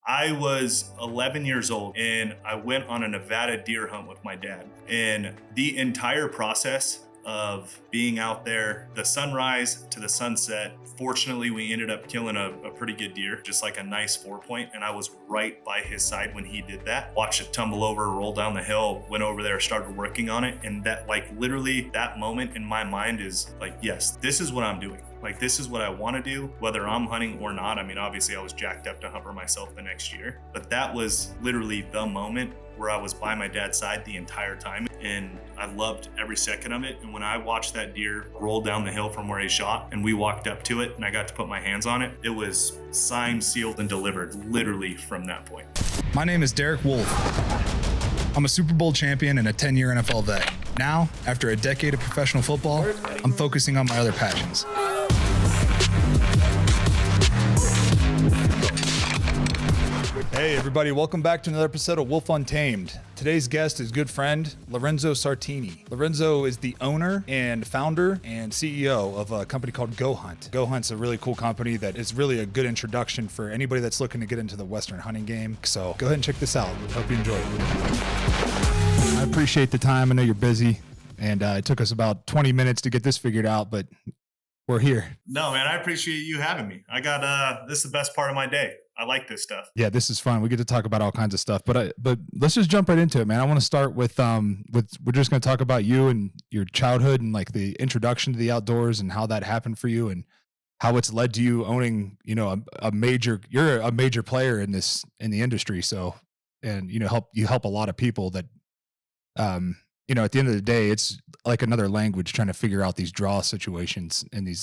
I was 11 years old and I went on a Nevada deer hunt with my dad. And the entire process of being out there, the sunrise to the sunset, fortunately, we ended up killing a pretty good deer, just like a nice 4-point. And I was right by his side when he did that. Watched it tumble over, roll down the hill, went over there, started working on it. And that, like, literally that moment in my mind is like, yes, this is what I'm doing. Like, this is what I want to do, whether I'm hunting or not. I mean, obviously I was jacked up to hunt for myself the next year, but that was literally the moment where I was by my dad's side the entire time. And I loved every second of it. And when I watched that deer roll down the hill from where he shot and we walked up to it and I got to put my hands on it, it was signed, sealed, and delivered literally from that point. My name is Derek Wolfe. I'm a Super Bowl champion and a 10-year NFL vet. Now, after a decade of professional football, I'm focusing on my other passions. Hey everybody, welcome back to another episode of Wolfe Untamed. Today's guest is good friend Lorenzo Sartini. Lorenzo is the owner and founder and CEO of a company called GoHunt. GoHunt's a really cool company that is really a good introduction for anybody that's looking to get into the Western hunting game. So go ahead and check this out. Hope you enjoy it. I appreciate the time. I know you're busy, and it took us about 20 minutes to get this figured out, but we're here. No, man, I appreciate you having me. I got this is the best part of my day. I like this stuff. Yeah, this is fun. We get to talk about all kinds of stuff, but let's just jump right into it, man. I want to start with we're just going to talk about you and your childhood and like the introduction to the outdoors and how that happened for you and how it's led to you owning, you're a major player in the industry. So, and you help a lot of people that, at the end of the day, it's like another language trying to figure out these draw situations in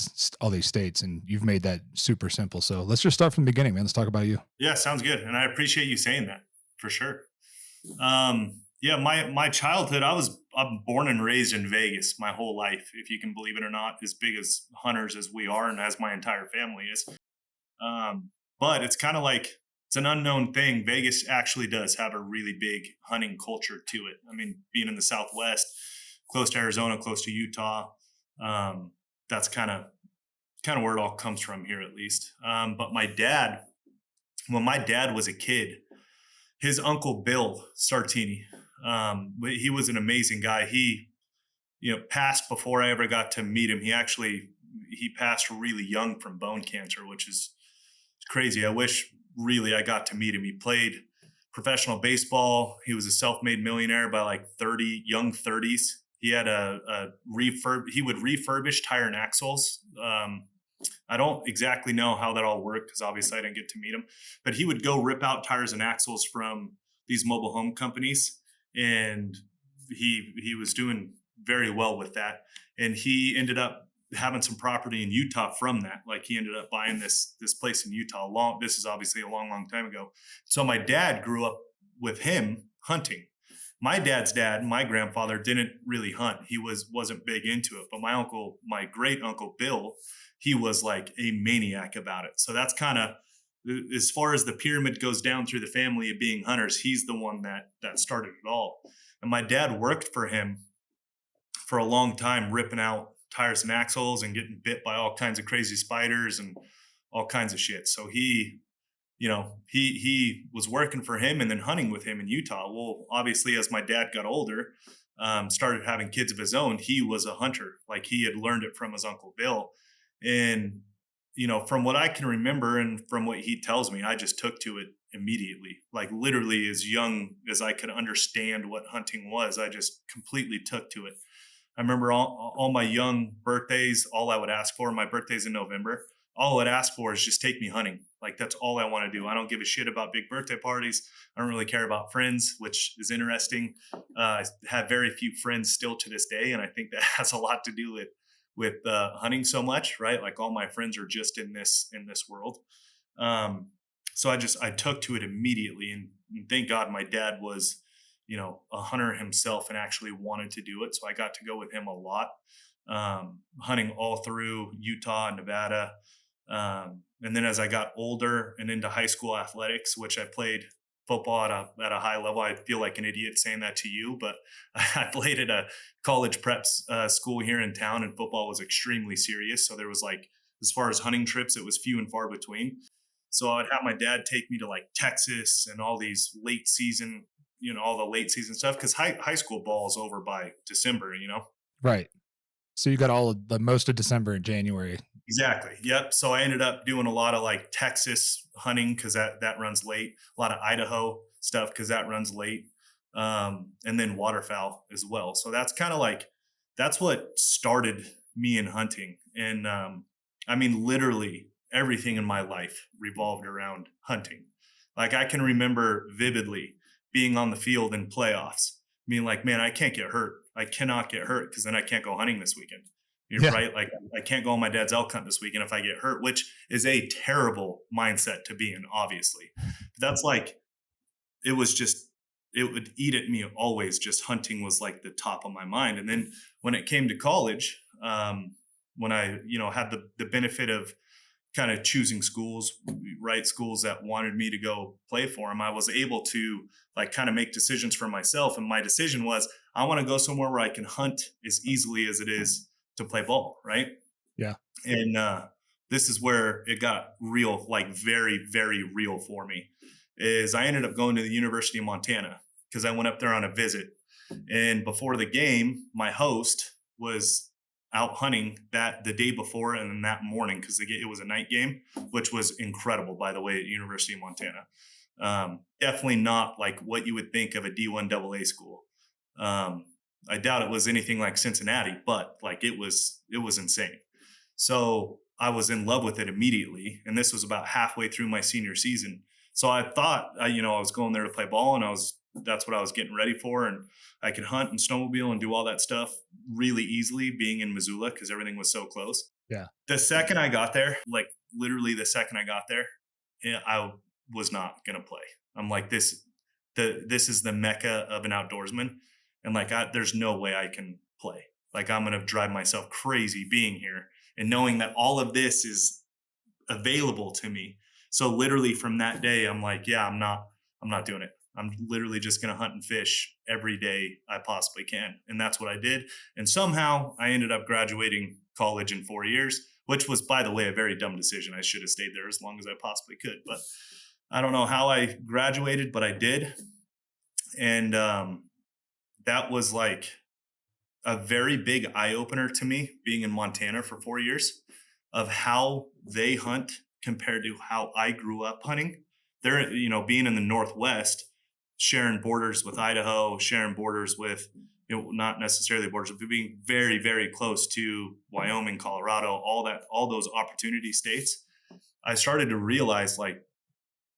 all these states. And you've made that super simple. So let's just start from the beginning, man. Let's talk about you. Yeah, sounds good. And I appreciate you saying that for sure. My childhood, I'm born and raised in Vegas my whole life, if you can believe it or not, as big as hunters as we are and as my entire family is. But it's kind of like, it's an unknown thing. Vegas actually does have a really big hunting culture to it. I mean, being in the Southwest, close to Arizona, close to Utah, that's kind of where it all comes from here, at least. But my dad, when my dad was a kid, his uncle Bill Sartini, he was an amazing guy. He, passed before I ever got to meet him. He passed really young from bone cancer, which is crazy. I wish really I got to meet him. He played professional baseball. He was a self-made millionaire by like young 30s. He had he would refurbish tire and axles. I don't exactly know how that all worked because obviously I didn't get to meet him, but he would go rip out tires and axles from these mobile home companies. And he was doing very well with that. And he ended up having some property in Utah from that. Like he ended up buying this place in Utah. This is obviously a long time ago. So my dad grew up with him hunting. My dad's dad, my grandfather, didn't really hunt. He wasn't big into it. But my great uncle Bill, he was like a maniac about it. So that's kind of, as far as the pyramid goes down through the family of being hunters, he's the one that started it all. And my dad worked for him for a long time, ripping out tires and axles and getting bit by all kinds of crazy spiders and all kinds of shit. So he was working for him and then hunting with him in Utah. Well, obviously, as my dad got older, started having kids of his own, he was a hunter. Like he had learned it from his uncle Bill. And, from what I can remember and from what he tells me, I just took to it immediately. Like literally as young as I could understand what hunting was, I just completely took to it. I remember all my young birthdays, all I would ask for, my birthday's in November, all I would ask for is just take me hunting. Like that's all I want to do. I don't give a shit about big birthday parties. I don't really care about friends, which is interesting. I have very few friends still to this day. And I think that has a lot to do with hunting so much, right? Like all my friends are just in this world. So I took to it immediately, and thank God my dad was, a hunter himself and actually wanted to do it. So I got to go with him a lot, hunting all through Utah and Nevada. And then as I got older and into high school athletics, which I played football at a high level, I feel like an idiot saying that to you, but I played at a college prep school here in town, and football was extremely serious. So there was like, as far as hunting trips, it was few and far between. So I'd have my dad take me to like Texas and all these late season, all the late season stuff. Cause high school ball is over by December. Right. So you got all of the most of December and January. Exactly. Yep. So I ended up doing a lot of like Texas hunting because that runs late. A lot of Idaho stuff because that runs late. And then waterfowl as well. So that's kind of like that's what started me in hunting. And I mean, literally everything in my life revolved around hunting. Like I can remember vividly being on the field in playoffs, being like, man, I can't get hurt. I cannot get hurt because then I can't go hunting this weekend. You're Yeah. right. Like I can't go on my dad's elk hunt this weekend if I get hurt, which is a terrible mindset to be in, obviously. That's like, it was just, it would eat at me always. Just hunting was like the top of my mind. And then when it came to college, when I, had the benefit of kind of choosing schools, right? Schools that wanted me to go play for them, I was able to like kind of make decisions for myself. And my decision was, I want to go somewhere where I can hunt as easily as it is to play ball, right? Yeah. And this is where it got real, like very, very real for me. Is I ended up going to the University of Montana because I went up there on a visit. And before the game, my host was out hunting that the day before and then that morning because it was a night game, which was incredible, by the way, at University of Montana. Definitely not like what you would think of a D1 AA school. I doubt it was anything like Cincinnati, but like it was insane. So I was in love with it immediately. And this was about halfway through my senior season. So I thought, I was going there to play ball and that's what I was getting ready for. And I could hunt and snowmobile and do all that stuff really easily being in Missoula because everything was so close. Yeah. The second I got there, like literally the second I got there, I was not going to play. I'm like, this is the mecca of an outdoorsman. And like, there's no way I can play. Like I'm going to drive myself crazy being here and knowing that all of this is available to me. So literally from that day, I'm like, yeah, I'm not doing it. I'm literally just going to hunt and fish every day I possibly can. And that's what I did. And somehow I ended up graduating college in 4 years, which was, by the way, a very dumb decision. I should have stayed there as long as I possibly could. But I don't know how I graduated, but I did. And that was like a very big eye opener to me being in Montana for 4 years of how they hunt compared to how I grew up hunting. They're, being in the Northwest, sharing borders with Idaho, sharing borders with, not necessarily borders, but being very, very close to Wyoming, Colorado, all those opportunity states. I started to realize like,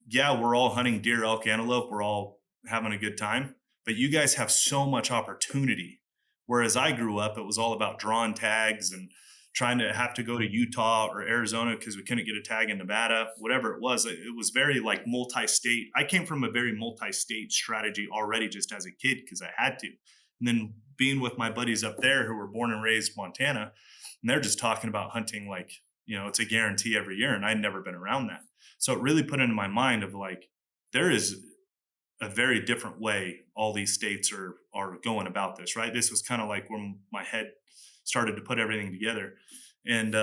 yeah, we're all hunting deer, elk, antelope. We're all having a good time, but you guys have so much opportunity. Whereas I grew up, it was all about drawing tags and trying to have to go to Utah or Arizona because we couldn't get a tag in Nevada, whatever it was. It was very like multi-state. I came from a very multi-state strategy already just as a kid because I had to. And then being with my buddies up there who were born and raised Montana, and they're just talking about hunting like, it's a guarantee every year. And I'd never been around that. So it really put into my mind of like, there is a very different way all these states are going about this, right? This was kind of like when my head started to put everything together. And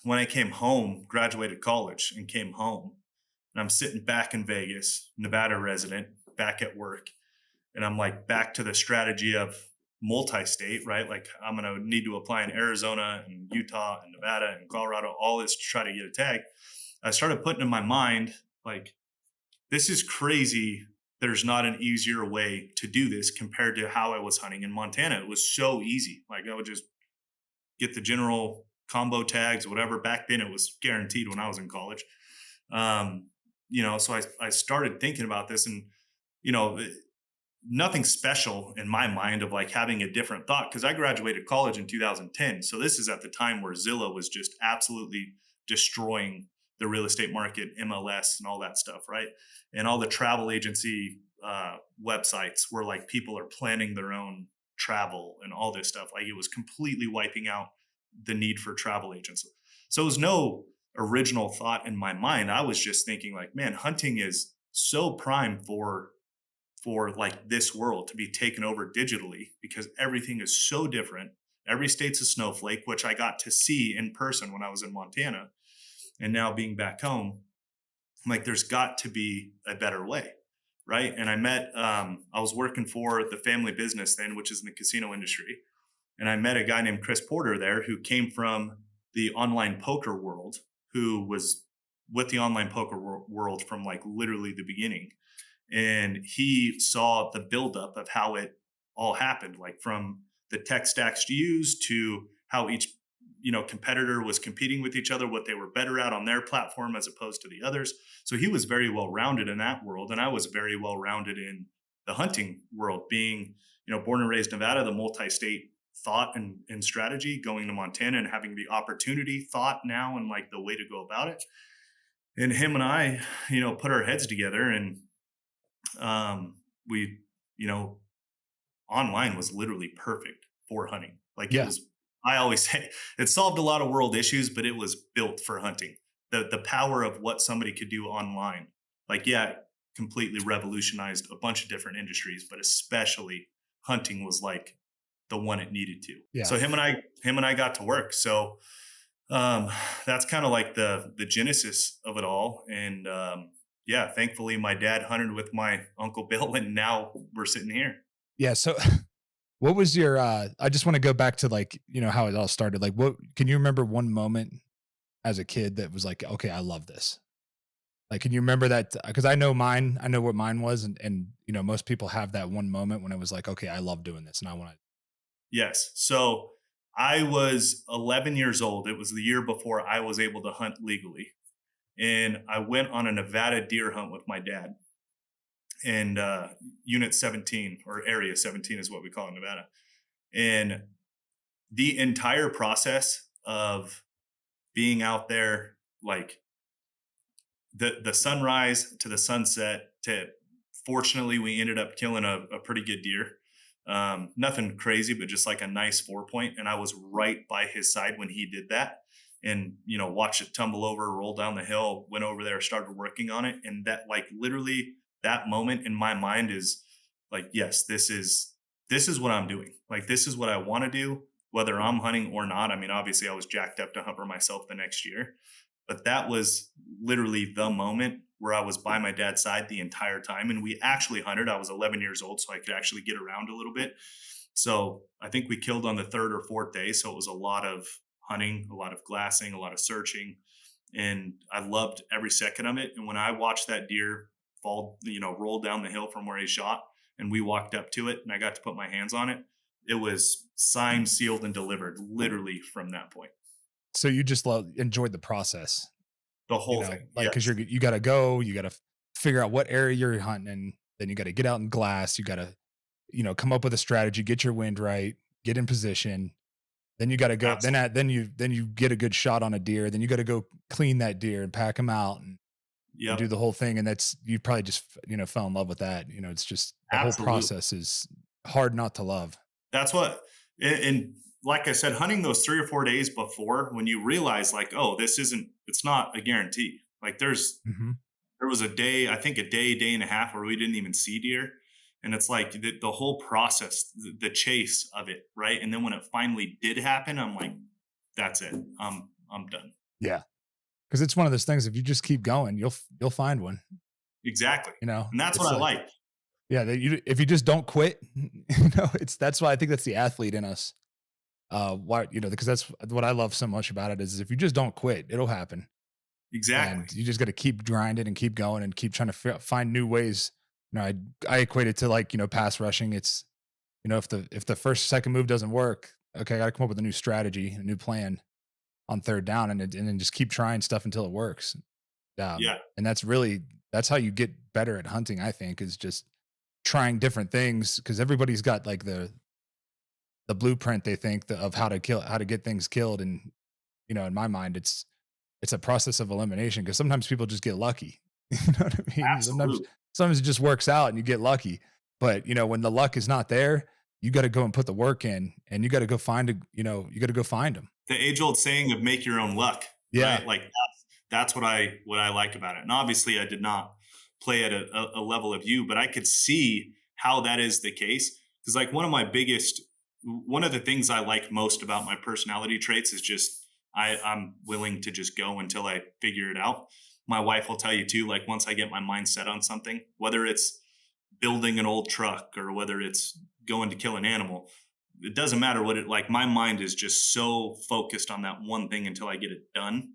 when I came home, graduated college and came home, and I'm sitting back in Vegas, Nevada resident, back at work. And I'm like back to the strategy of multi-state, right? Like I'm going to need to apply in Arizona and Utah and Nevada and Colorado, all this to try to get a tag. I started putting in my mind, like, this is crazy. There's not an easier way to do this compared to how I was hunting in Montana. It was so easy. Like I would just get the general combo tags, whatever. Back then it was guaranteed when I was in college. So I started thinking about this and, nothing special in my mind of like having a different thought because I graduated college in 2010. So this is at the time where Zillow was just absolutely destroying the real estate market, MLS and all that stuff, right? And all the travel agency websites where like people are planning their own travel and all this stuff. Like it was completely wiping out the need for travel agents. So it was no original thought in my mind. I was just thinking like, man, hunting is so prime for like this world to be taken over digitally because everything is so different. Every state's a snowflake, which I got to see in person when I was in Montana. And now being back home, I'm like, there's got to be a better way. Right. And I was working for the family business then, which is in the casino industry. And I met a guy named Chris Porter there who came from the online poker world, who was with the online poker world from like literally the beginning. And he saw the buildup of how it all happened, like from the tech stacks used to how each competitor was competing with each other, what they were better at on their platform as opposed to the others. So he was very well rounded in that world, and I was very well rounded in the hunting world, being born and raised Nevada, the multi-state thought and strategy, going to Montana and having the opportunity thought now and like the way to go about it. And him and I put our heads together, and we online was literally perfect for hunting. Like it Yeah. was, I always say it solved a lot of world issues, but it was built for hunting. The power of what somebody could do online, like, yeah, completely revolutionized a bunch of different industries, but especially hunting was like the one it needed to. Yeah. So him and I got to work. So that's kind of like the genesis of it all. And yeah, thankfully my dad hunted with my Uncle Bill, and now we're sitting here. Yeah. So what was your I just want to go back to like, how it all started. Like what can you remember one moment as a kid that was like, okay, I love this? Like, can you remember that? Because I know what mine was, and most people have that one moment when it was like, okay, I love doing this, and I want to. Yes. So I was 11 years old. It was the year before I was able to hunt legally. And I went on a Nevada deer hunt with my dad. And Unit 17, or Area 17 is what we call it in Nevada. And the entire process of being out there, like the sunrise to the sunset, to fortunately we ended up killing a pretty good deer. Nothing crazy, but just like a nice 4-point. And I was right by his side when he did that, and watched it tumble over, roll down the hill, went over there, started working on it. And that, like, literally that moment in my mind is like, yes, this is what I'm doing. Like, this is what I want to do, whether I'm hunting or not. I mean, obviously I was jacked up to hunt for myself the next year, but that was literally the moment where I was by my dad's side the entire time. And we actually hunted. I was 11 years old, so I could actually get around a little bit. So I think we killed on the third or fourth day. So it was a lot of hunting, a lot of glassing, a lot of searching. And I loved every second of it. And when I watched that deer fall, roll down the hill from where he shot, and we walked up to it and I got to put my hands on it, it was signed, sealed, and delivered literally from that point. So you just enjoyed the process, The whole thing. like, Yes. because you got to go, you got to figure out what area you're hunting, and then you got to get out in glass, you got to come up with a strategy, get your wind right, get in position. Then you got to go. Absolutely. Then you get a good shot on a deer. Then you got to go clean that deer and pack him out and do Yep. the whole thing. And that's, you probably just fell in love with that. It's just the whole Absolutely. process is hard not to love. That's what, and like I said, hunting those 3 or 4 days before, when you realize like, oh, it's not a guarantee. Like there Hmm. was a day, I think a day and a half where we didn't even see deer. And it's like the whole process, the chase of it. Right. And then when it finally did happen, I'm like, that's it. I'm done. Yeah, because it's one of those things. If you just keep going, you'll find one. Exactly. And that's It's what I like, like. yeah, if you just don't quit, that's why I think that's the athlete in us. Why, because that's what I love so much about it is if you just don't quit, it'll happen. Exactly. And you just got to keep grinding and keep going and keep trying to find new ways. I equate it to like, pass rushing. It's, if the first, second move doesn't work, okay, I got to come up with a new strategy, a new plan on third down, and then just keep trying stuff until it works. Yeah. And that's how you get better at hunting, I think, is just trying different things, because everybody's got like the blueprint, they think, of how to get things killed. And, in my mind, it's a process of elimination, because sometimes people just get lucky. You know what I mean? Absolutely. Sometimes it just works out and you get lucky. But when the luck is not there, you got to go and put the work in, and you got to go you got to go find them. The age old saying of make your own luck, Yeah. right? Like that's what I like about it. And obviously I did not play at a level of you, but I could see how that is the case. Because like one of the things I like most about my personality traits is just I'm willing to just go until I figure it out. my wife will tell you too, like once I get my mind set on something, whether it's building an old truck or whether it's going to kill an animal, it doesn't matter what it like. My mind is just so focused on that one thing until I get it done.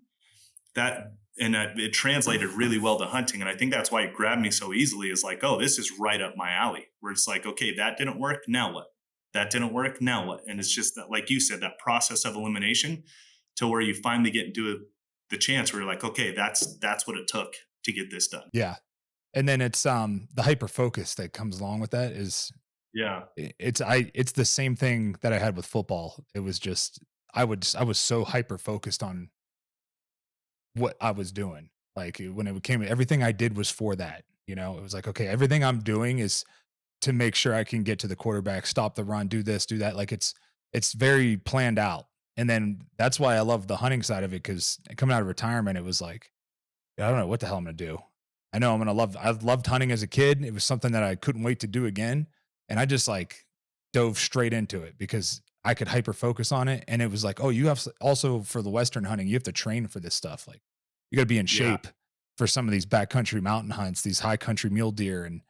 That and it translated really well to hunting, and I think that's why it grabbed me so easily. Is like, oh, this is right up my alley. Where it's like, okay, that didn't work. Now what? That didn't work. Now what? And it's just that, like you said, that process of elimination to where you finally get into the chance where you're like, okay, that's what it took to get this done. Yeah. And then it's the hyper focus that comes along with that is Yeah. it's the same thing that I had with football. It was just I was so hyper focused on what I was doing. Like when it came, everything I did was for that. You know, it was like, okay, everything I'm doing is to make sure I can get to the quarterback, stop the run, do this, do that. Like it's very planned out. And then that's why I love the hunting side of it, because coming out of retirement, it was like, I don't know what the hell I'm gonna do. I know I loved hunting as a kid. It was something that I couldn't wait to do again. And I just like dove straight into it because I could hyper focus on it. And it was like, oh, you have also for the Western hunting, you have to train for this stuff. Like you got to be in Yeah. shape for some of these backcountry mountain hunts, these high country mule deer, and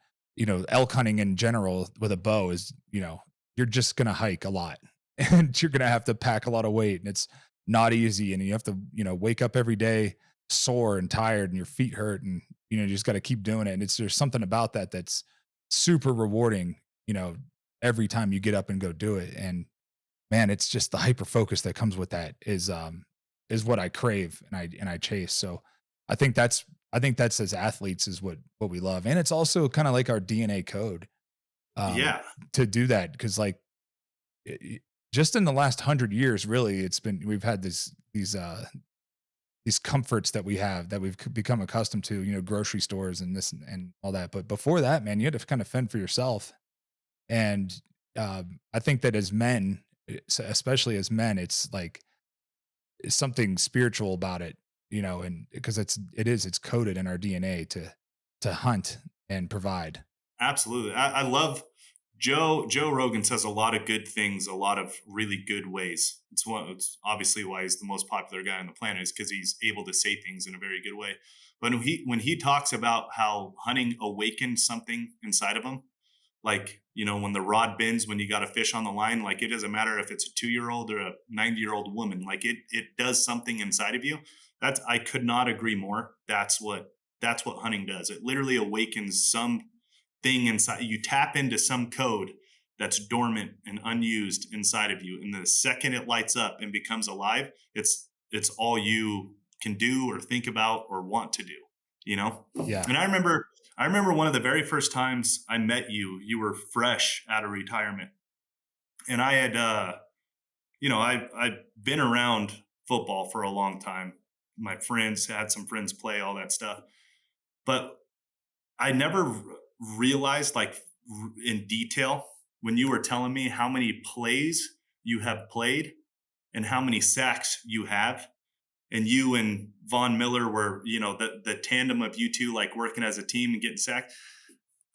elk hunting in general with a bow is, you're just going to hike a lot and you're going to have to pack a lot of weight, and it's not easy. And you have to, wake up every day sore and tired and your feet hurt, and, you just got to keep doing it. And there's something about that that's super rewarding, every time you get up and go do it. And man, it's just the hyper focus that comes with that is what I crave and I chase. So I think that's as athletes is what we love. And it's also kind of like our DNA code Yeah. to do that. Cause like just in the last 100 years, really, we've had these comforts that we have that we've become accustomed to, grocery stores and this and all that. But before that, man, you had to kind of fend for yourself. And I think that as men, especially as men, it's like something spiritual about it, and because it's coded in our DNA to hunt and provide. Absolutely. I love Joe Rogan says a lot of good things, a lot of really good ways. It's obviously why he's the most popular guy on the planet, is because he's able to say things in a very good way. But when he talks about how hunting awakens something inside of him, like, when the rod bends, when you got a fish on the line, like it doesn't matter if it's a 2-year-old or a 90-year-old woman, like it does something inside of you. I could not agree more. That's what hunting does. It literally awakens some thing inside. You tap into some code that's dormant and unused inside of you. And the second it lights up and becomes alive, it's all you can do or think about or want to do, Yeah. And I remember one of the very first times I met you, you were fresh out of retirement. And I had, I've been around football for a long time. My friends had some friends play all that stuff, but I never realized like in detail when you were telling me how many plays you have played and how many sacks you have. And you and Von Miller were, the tandem of you two, like working as a team and getting sacked.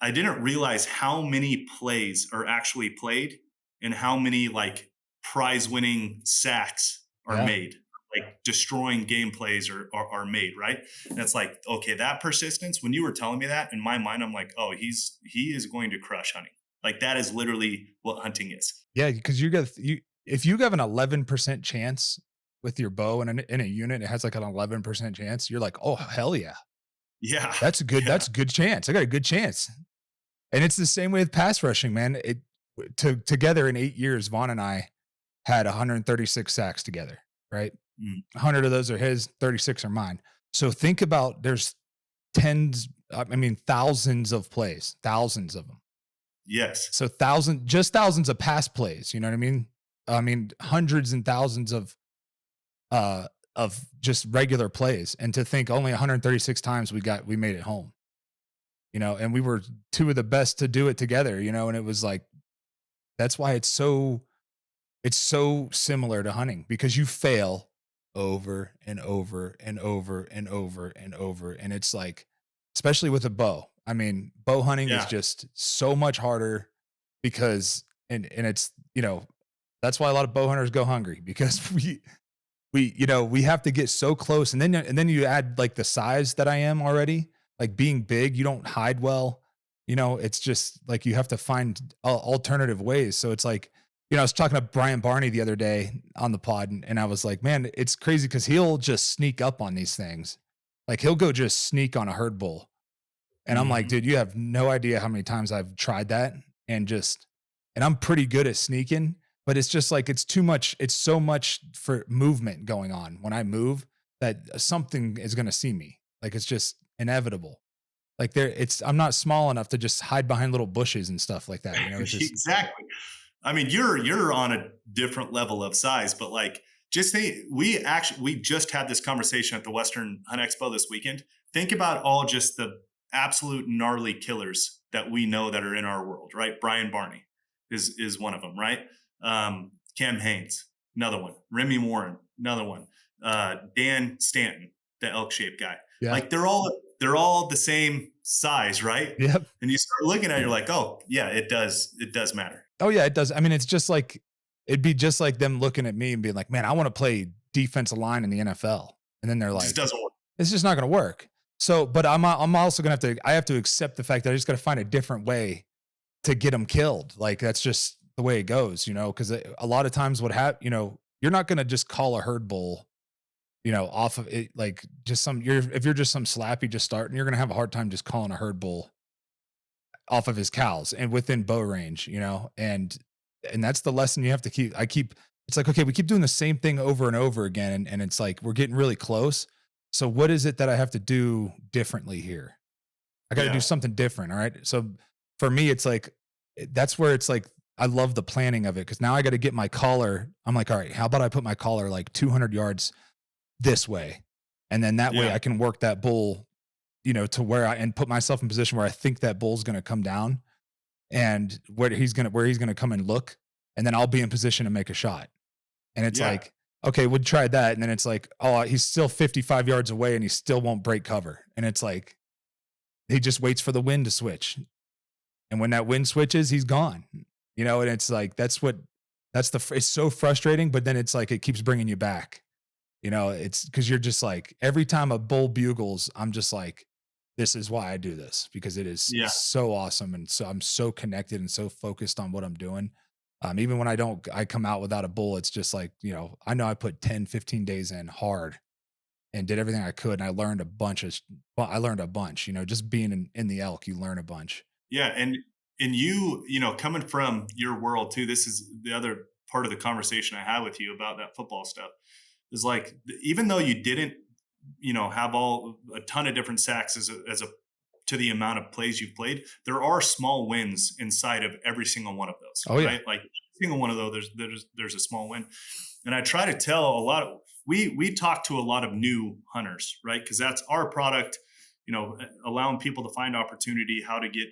I didn't realize how many plays are actually played and how many like prize winning sacks are made, like destroying game plays are made. Right. And it's like, okay, that persistence, when you were telling me that in my mind, I'm like, oh, he is going to crush hunting. Like that is literally what hunting is. Yeah. Cause if you have an 11% chance with your bow in a unit, it has like an 11% chance. You're like, oh, hell yeah. Yeah. That's a good, Yeah. that's a good chance. I got a good chance. And it's the same way with pass rushing, man. Together in 8 years, Vaughn and I had 136 sacks together, right? 100 of those are his, 36 are mine. So think about there's thousands of plays, thousands of them. Yes. So thousands of pass plays. You know what I mean? I mean, hundreds and thousands of just regular plays. And to think only 136 times we made it home, and we were two of the best to do it together, and it was like, that's why it's so similar to hunting, because you fail over and over and over and over and over. And it's like, especially with a bow, I mean, bow hunting is just so much harder because, and it's, that's why a lot of bow hunters go hungry, because we have to get so close. And then you add like the size that I am already, like being big, you don't hide well. It's just like you have to find alternative ways. So it's like, I was talking to Brian Barney the other day on the pod, and I was like, man, it's crazy because he'll just sneak up on these things. Like he'll go just sneak on a herd bull. And I'm like, Mhm. dude, you have no idea how many times I've tried that and I'm pretty good at sneaking, but it's just like, it's too much. It's so much for movement going on when I move that something is going to see me. Like it's just inevitable. Like I'm not small enough to just hide behind little bushes and stuff like that. It's just, Exactly. I mean, you're on a different level of size, but like just say we just had this conversation at the Western Hunt Expo this weekend. Think about all just the absolute gnarly killers that we know that are in our world, right? Brian Barney is one of them, right? Cam Haynes, another one. Remy Warren, another one. Dan Stanton, the elk shaped guy. yeah. Like they're all the same size, right? Yep. And you start looking at it, you're like, oh yeah, it does matter. Oh yeah, it does. I mean, it's just like, it'd be just like them looking at me and being like, man, I want to play defensive line in the NFL. And then they're It like, just doesn't work. it's just not going to work. So, but I'm also going to I have to accept the fact that I just got to find a different way to get them killed. Like that's just the way it goes, cause a lot of times you're not going to just call a herd bull, off of it. Like just if you're just some slappy just starting, you're going to have a hard time just calling a herd bull off of his cows and within bow range, and that's the lesson you have to keep. It's like, okay, we keep doing the same thing over and over again. And it's like, we're getting really close. So what is it that I have to do differently here? I got to do Yeah. something different. All right. So for me, it's like, that's where it's like, I love the planning of it. Cause now I got to get my collar. I'm like, all right, how about I put my collar like 200 yards this way? And then that way Yeah. I can work that bull, to where and put myself in position where I think that bull's going to come down and where he's going to come and look. And then I'll be in position to make a shot. And it's Yeah. like, okay, we'll try that. And then it's like, oh, he's still 55 yards away and he still won't break cover. And it's like, he just waits for the wind to switch. And when that wind switches, he's gone, and it's like, it's so frustrating, but then it's like, it keeps bringing you back, it's cause you're just like, every time a bull bugles, I'm just like, this is why I do this because it is Yeah. so awesome. And so I'm so connected and so focused on what I'm doing. Even when I come out without a bull, it's just like, I know I put 10, 15 days in hard and did everything I could. And I learned a bunch, just being in the elk, you learn a bunch. Yeah. And coming from your world too, this is the other part of the conversation I had with you about that football stuff is like, even though you didn't, have a ton of different sacks to the amount of plays you've played, there are small wins inside of every single one of those. Oh, yeah. Right? Like every single one of those, there's a small win. And I try to tell we talk to a lot of new hunters, right? Because that's our product, allowing people to find opportunity, how to get,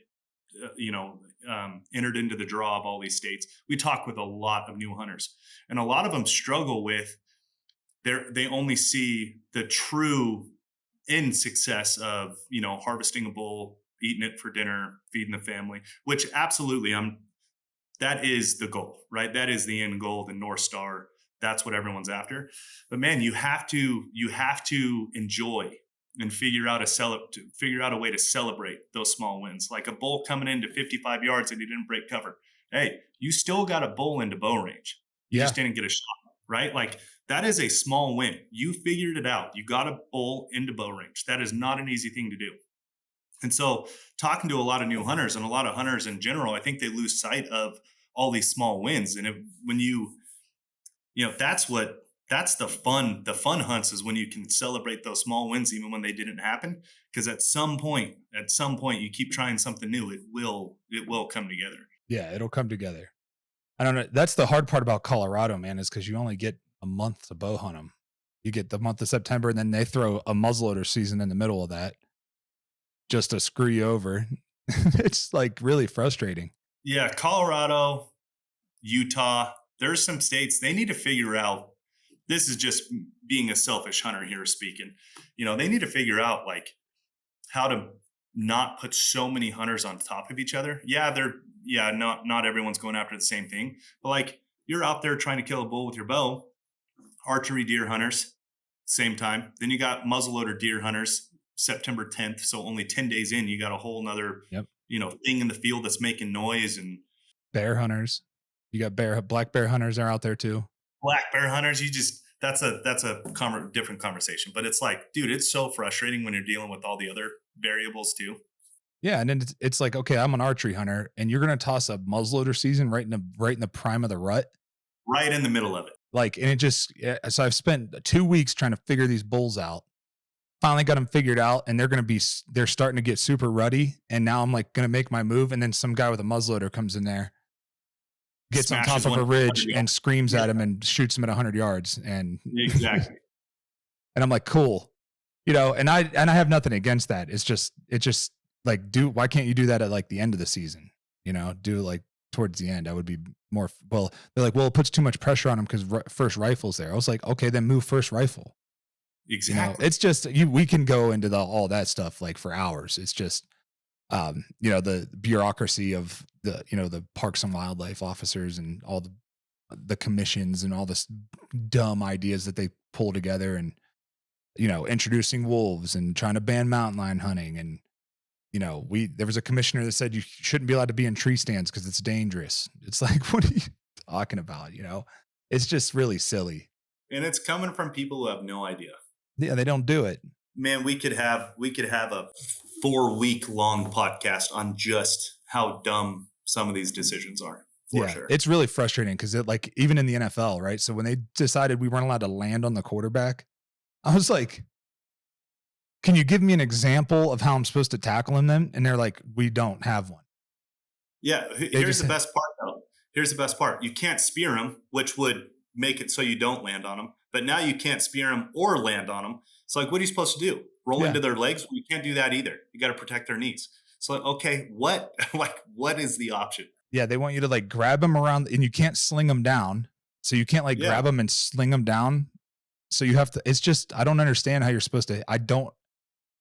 entered into the draw of all these states. We talk with a lot of new hunters, and a lot of them struggle with they only see the true end success of, harvesting a bull, eating it for dinner, feeding the family, which absolutely that is the goal, right? That is the end goal, the North Star. That's what everyone's after. But man, you have to enjoy and figure out a way to celebrate those small wins. Like a bull coming into 55 yards and he didn't break cover. Hey, you still got a bull into bow range. You just didn't get a shot, right? Like that is a small win. You figured it out. You got a bull into bow range. That is not an easy thing to do. And so talking to a lot of new hunters and a lot of hunters in general, I think they lose sight of all these small wins. And when that's the fun hunts is when you can celebrate those small wins, even when they didn't happen. Because at some point, you keep trying something new, it will come together. Yeah, it'll come together. I don't know. That's the hard part about Colorado, man, is because you only get a month to bow hunt them. You get the month of September, and then they throw a muzzleloader season in the middle of that just to screw you over. It's like really frustrating. Yeah, Colorado, Utah, there's some states they need to figure out. This is just being a selfish hunter here speaking. They need to figure out like how to not put so many hunters on top of each other. Not everyone's going after the same thing, but like you're out there trying to kill a bull with your bow. archery deer hunters, same time. Then you got muzzleloader deer hunters, September 10th. So only 10 days in, you got a whole nother, Yep. thing in the field that's making noise. And Bear hunters. You got black bear hunters are out there too. black bear hunters, that's a different conversation. But it's like, dude, it's so frustrating when you're dealing with all the other variables too. Yeah, and then it's like, okay, I'm an archery hunter, and you're gonna toss a muzzleloader season right in the prime of the rut, right in the middle of it. Like, and it just so I've spent 2 weeks trying to figure these bulls out. Finally got them figured out, and they're starting to get super ruddy. And now I'm like gonna make my move, and then some guy with a muzzleloader comes in there, gets Smashes on top of a ridge, and screams Yeah. at him and shoots him at 100 yards, and Exactly. and I'm like, cool, and I have nothing against that. It's just like, why can't you do that at like the end of the season? Do like towards the end. I would be more, well, they're like, well, it puts too much pressure on them because first rifle's there. I was like, okay, then move first rifle. Exactly. It's just we can go into all that stuff like for hours. It's just the bureaucracy of the parks and wildlife officers and all the commissions and all this dumb ideas that they pull together, and introducing wolves and trying to ban mountain lion hunting. And there was a commissioner that said you shouldn't be allowed to be in tree stands because it's dangerous. It's like, what are you talking about? It's just really silly. And it's coming from people who have no idea. Yeah, they don't do it. Man, we could have a 4-week long podcast on just how dumb some of these decisions are. For sure. It's really frustrating because like even in the NFL, right? So when they decided we weren't allowed to land on the quarterback, I was like, can you give me an example of how I'm supposed to tackle him then? And they're like, we don't have one. Yeah. Here's the best part though. Here's the best part. You can't spear him, which would make it so you don't land on him. But now you can't spear him or land on him. It's like, what are you supposed to do? Roll into their legs? Well, you can't do that either. You got to protect their knees. So, okay, what is the option? Yeah, they want you to like grab them around, and you can't sling them down. So you can't like grab them and sling them down. So you have to, it's just, I don't understand how you're supposed to, I don't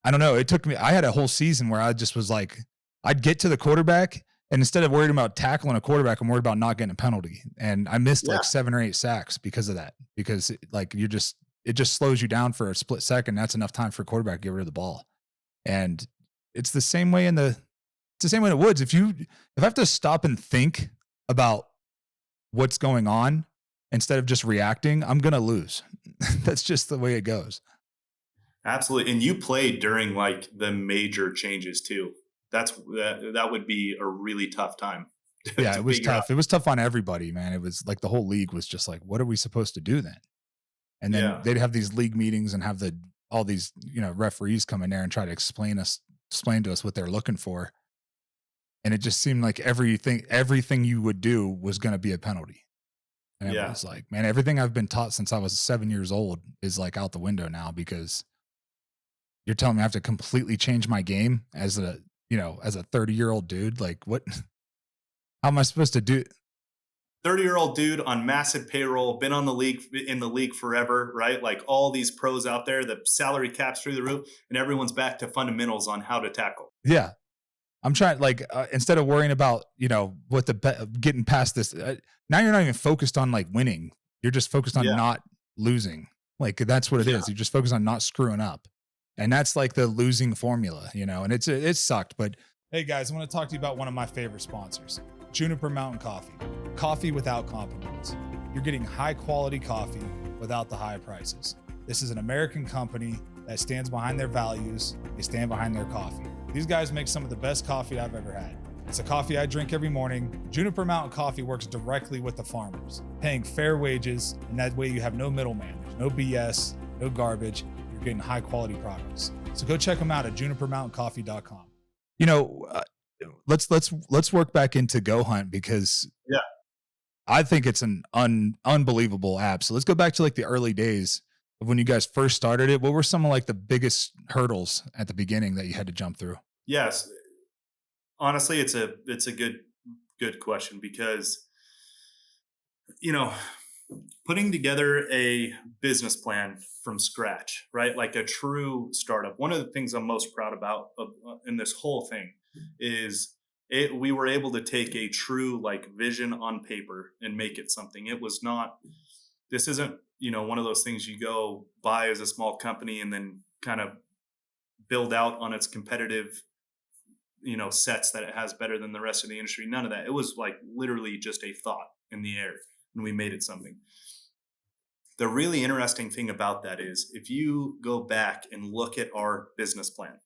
know. It took me, I had a whole season where I just was like, I'd get to the quarterback, and instead of worrying about tackling a quarterback, I'm worried about not getting a penalty. And I missed like 7 or 8 sacks because of that, because like it just slows you down for a split second. That's enough time for a quarterback to get rid of the ball. And it's the same way in the woods. If I have to stop and think about what's going on instead of just reacting, I'm going to lose. That's just the way it goes. Absolutely. And you played during like the major changes too. That would be a really tough time. Yeah, it was tough. It was tough on everybody, man. It was like the whole league was just like, what are we supposed to do then? And then they'd have these league meetings and have all these, referees come in there and try to explain to us what they're looking for. And it just seemed like everything you would do was going to be a penalty. And it was like, man, everything I've been taught since I was 7 years old is like out the window now, because you're telling me I have to completely change my game as a 30-year-old dude. Like, what, how am I supposed to do? 30-year-old dude on massive payroll, been in the league forever, right? Like all these pros out there, the salary cap's through the roof, and everyone's back to fundamentals on how to tackle. Yeah. I'm trying, like, instead of worrying about, what getting past this, now you're not even focused on like winning. You're just focused on not losing. Like, that's what it is. You're just focused on not screwing up. And that's like the losing formula, and it sucked. But hey guys, I want to talk to you about one of my favorite sponsors, Juniper Mountain Coffee. Coffee without compromise. You're getting high quality coffee without the high prices. This is an American company that stands behind their values. They stand behind their coffee. These guys make some of the best coffee I've ever had. It's a coffee I drink every morning. Juniper Mountain Coffee works directly with the farmers, paying fair wages, and that way you have no middleman. There's no BS, no garbage. You're getting high quality products. So go check them out at junipermountaincoffee.com. Let's work back into GoHunt, because I think it's an unbelievable app. So let's go back to like the early days of when you guys first started it. What were some of like the biggest hurdles at the beginning that you had to jump through? Yes. Honestly, it's a good question, because, putting together a business plan from scratch, right? Like a true startup. One of the things I'm most proud about in this whole thing is we were able to take a true like vision on paper and make it something. It was not, this isn't, one of those things you go buy as a small company and then kind of build out on its competitive, sets that it has better than the rest of the industry. None of that. It was like literally just a thought in the air, and we made it something. The really interesting thing about that is if you go back and look at our business plan,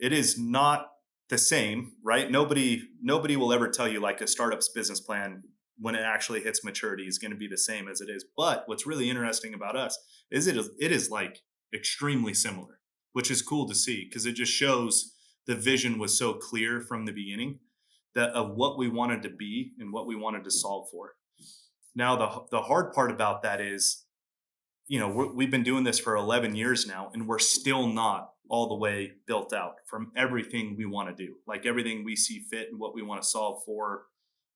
it is not the same, right? Nobody will ever tell you like a startup's business plan when it actually hits maturity is going to be the same as it is. But what's really interesting about us is it is like extremely similar, which is cool to see because it just shows the vision was so clear from the beginning that of what we wanted to be and what we wanted to solve for. Now, the hard part about that is, we've been doing this for 11 years now, and we're still not all the way built out from everything we want to do, like everything we see fit and what we want to solve for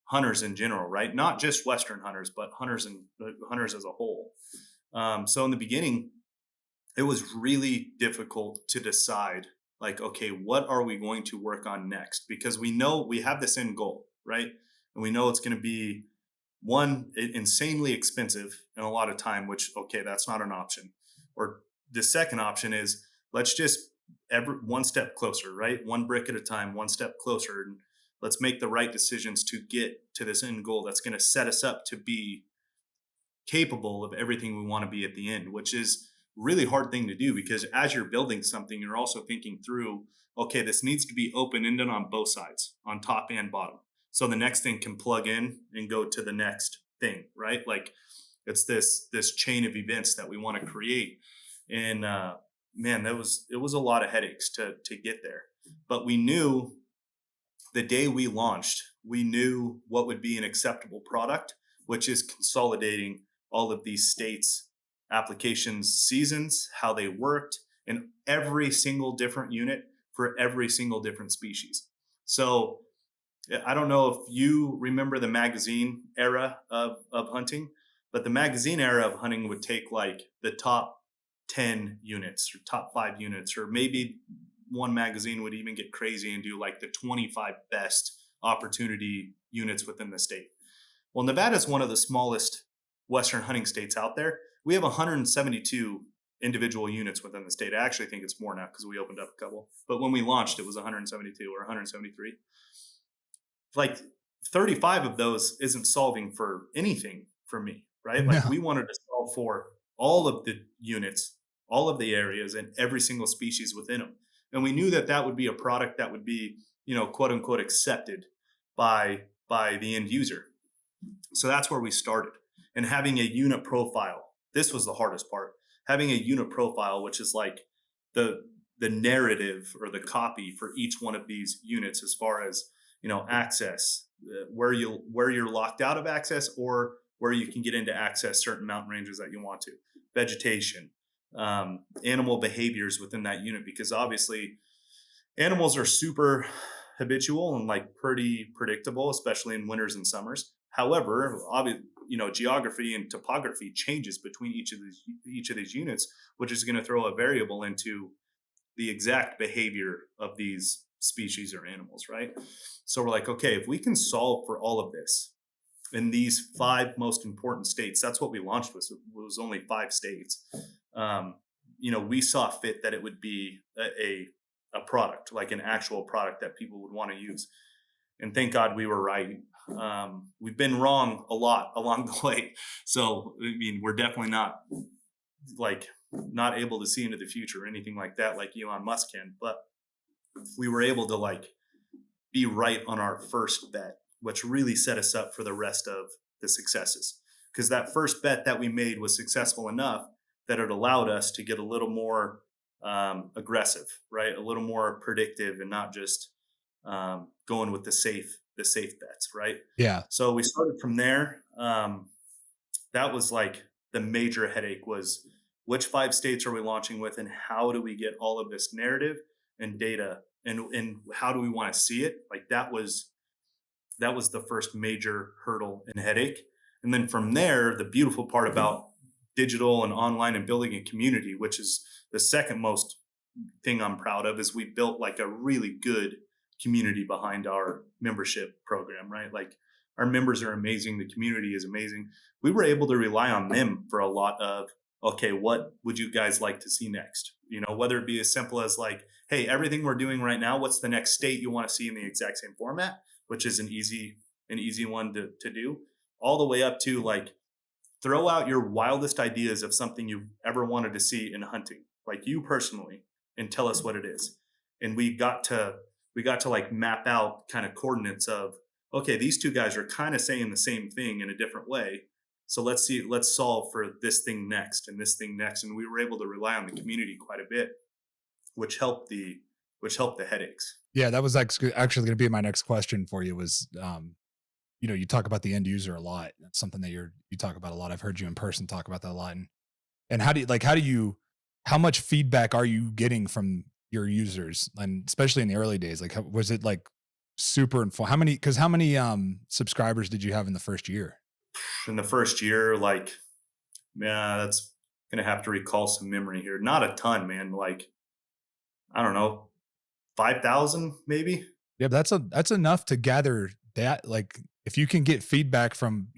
hunters in general, right? Not just Western hunters, but hunters as a whole. So in the beginning, it was really difficult to decide, like, okay, what are we going to work on next? Because we know we have this end goal, right? And we know it's going to be one, insanely expensive and a lot of time, which, okay, that's not an option. Or the second option is let's just one step closer, right? One brick at a time, one step closer. And let's make the right decisions to get to this end goal that's going to set us up to be capable of everything we want to be at the end, which is really hard thing to do because as you're building something, you're also thinking through, okay, this needs to be open-ended on both sides, on top and bottom. So the next thing can plug in and go to the next thing, right? Like it's this chain of events that we want to create. And man, it was a lot of headaches to get there. But we knew the day we launched, we knew what would be an acceptable product, which is consolidating all of these states' applications, seasons, how they worked, and every single different unit for every single different species. So I don't know if you remember the magazine era of hunting, but the magazine era of hunting would take like the top 10 units or top 5 units, or maybe one magazine would even get crazy and do like the 25 best opportunity units within the state. Well, Nevada is one of the smallest Western hunting states out there. We have 172 individual units within the state. I actually think it's more now because we opened up a couple. But when we launched, it was 172 or 173. Like 35 of those isn't solving for anything for me, right? Like we wanted to solve for all of the units, all of the areas, and every single species within them. And we knew that would be a product that would be, quote unquote, accepted by the end user. So that's where we started. And having a unit profile, this was the hardest part. Having a unit profile, which is like the narrative or the copy for each one of these units, as far as access, where you're locked out of access, or where you can get into access certain mountain ranges that you want to, vegetation, animal behaviors within that unit, because obviously animals are super habitual and like pretty predictable, especially in winters and summers. However, obviously, geography and topography changes between each of these units, which is going to throw a variable into the exact behavior of these species or animals, right? So we're like, okay, if we can solve for all of this in these 5 most important states, that's what we launched with. It was only 5 states. We saw fit that it would be a product, like an actual product that people would want to use. And thank God we were right. We've been wrong a lot along the way. So, I mean, we're definitely not able to see into the future or anything like that, like Elon Musk can, but we were able to be right on our first bet, which really set us up for the rest of the successes. Because that first bet that we made was successful enough that it allowed us to get a little more aggressive, right? A little more predictive and not just going with the safe bets, right? Yeah. So we started from there. That was like the major headache was which 5 states are we launching with, and how do we get all of this narrative and data, and how do we want to see it? Like that was the first major hurdle and headache. And then from there, the beautiful part about digital and online and building a community, which is the second most thing I'm proud of, is we built like a really good community behind our membership program, right? Like our members are amazing. The community is amazing. We were able to rely on them for a lot of, okay, what would you guys like to see next? You know, whether it be as simple as like, hey, everything we're doing right now, what's the next state you want to see in the exact same format, which is an easy one to do, all the way up to like, throw out your wildest ideas of something you've ever wanted to see in hunting, like you personally, and tell us what it is. And we got to like map out kind of coordinates of, okay, these two guys are kind of saying the same thing in a different way. So let's solve for this thing next and this thing next. And we were able to rely on the community quite a bit, which helped the headaches. Yeah, that was actually going to be my next question for you was, you know, you talk about the end user a lot. That's something that you talk about a lot. I've heard you in person talk about that a lot. And how much feedback are you getting from your users? And especially in the early days, like, was it like super informed? How many subscribers did you have in the first year? In the first year, like, yeah, that's going to have to recall some memory here. Not a ton, man. Like, I don't know, 5,000 maybe. Yeah, that's enough to gather that. Like, if you can get feedback from,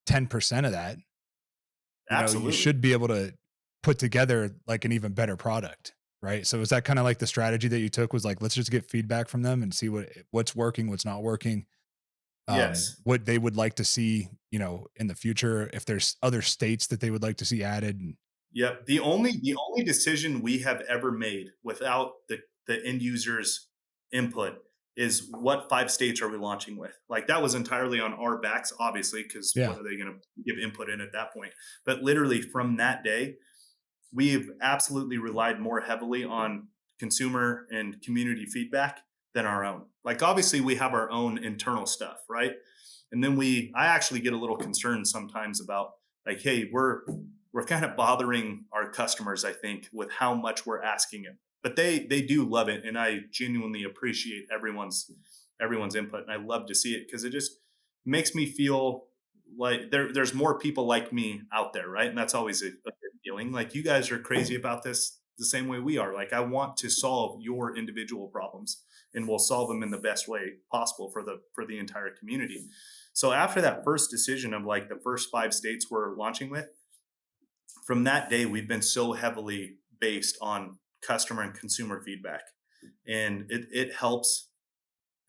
10% of that, Absolutely. you should be able to put together like an even better product. Right. So is that kind of like the strategy that you took, was like, let's just get feedback from them and see what's working, what's not working, Yes. what they would like to see, in the future, if there's other states that they would like to see added. Yep. The only decision we have ever made without the end user's input is, what 5 states are we launching with? Like, that was entirely on our backs, obviously, because what are they going to give input in at that point? But literally from that day, we've absolutely relied more heavily on consumer and community feedback than our own. Like, obviously we have our own internal stuff, right? And then I actually get a little concerned sometimes about, like, hey, we're kind of bothering our customers, I think, with how much we're asking them. But they do love it, and I genuinely appreciate everyone's input, and I love to see it, because it just makes me feel like there's more people like me out there, right? And that's always a good feeling. Like, you guys are crazy about this the same way we are. Like, I want to solve your individual problems, and we'll solve them in the best way possible for the entire community. So after that first decision of like the first 5 states we're launching with, from that day, we've been so heavily based on customer and consumer feedback, and it helps,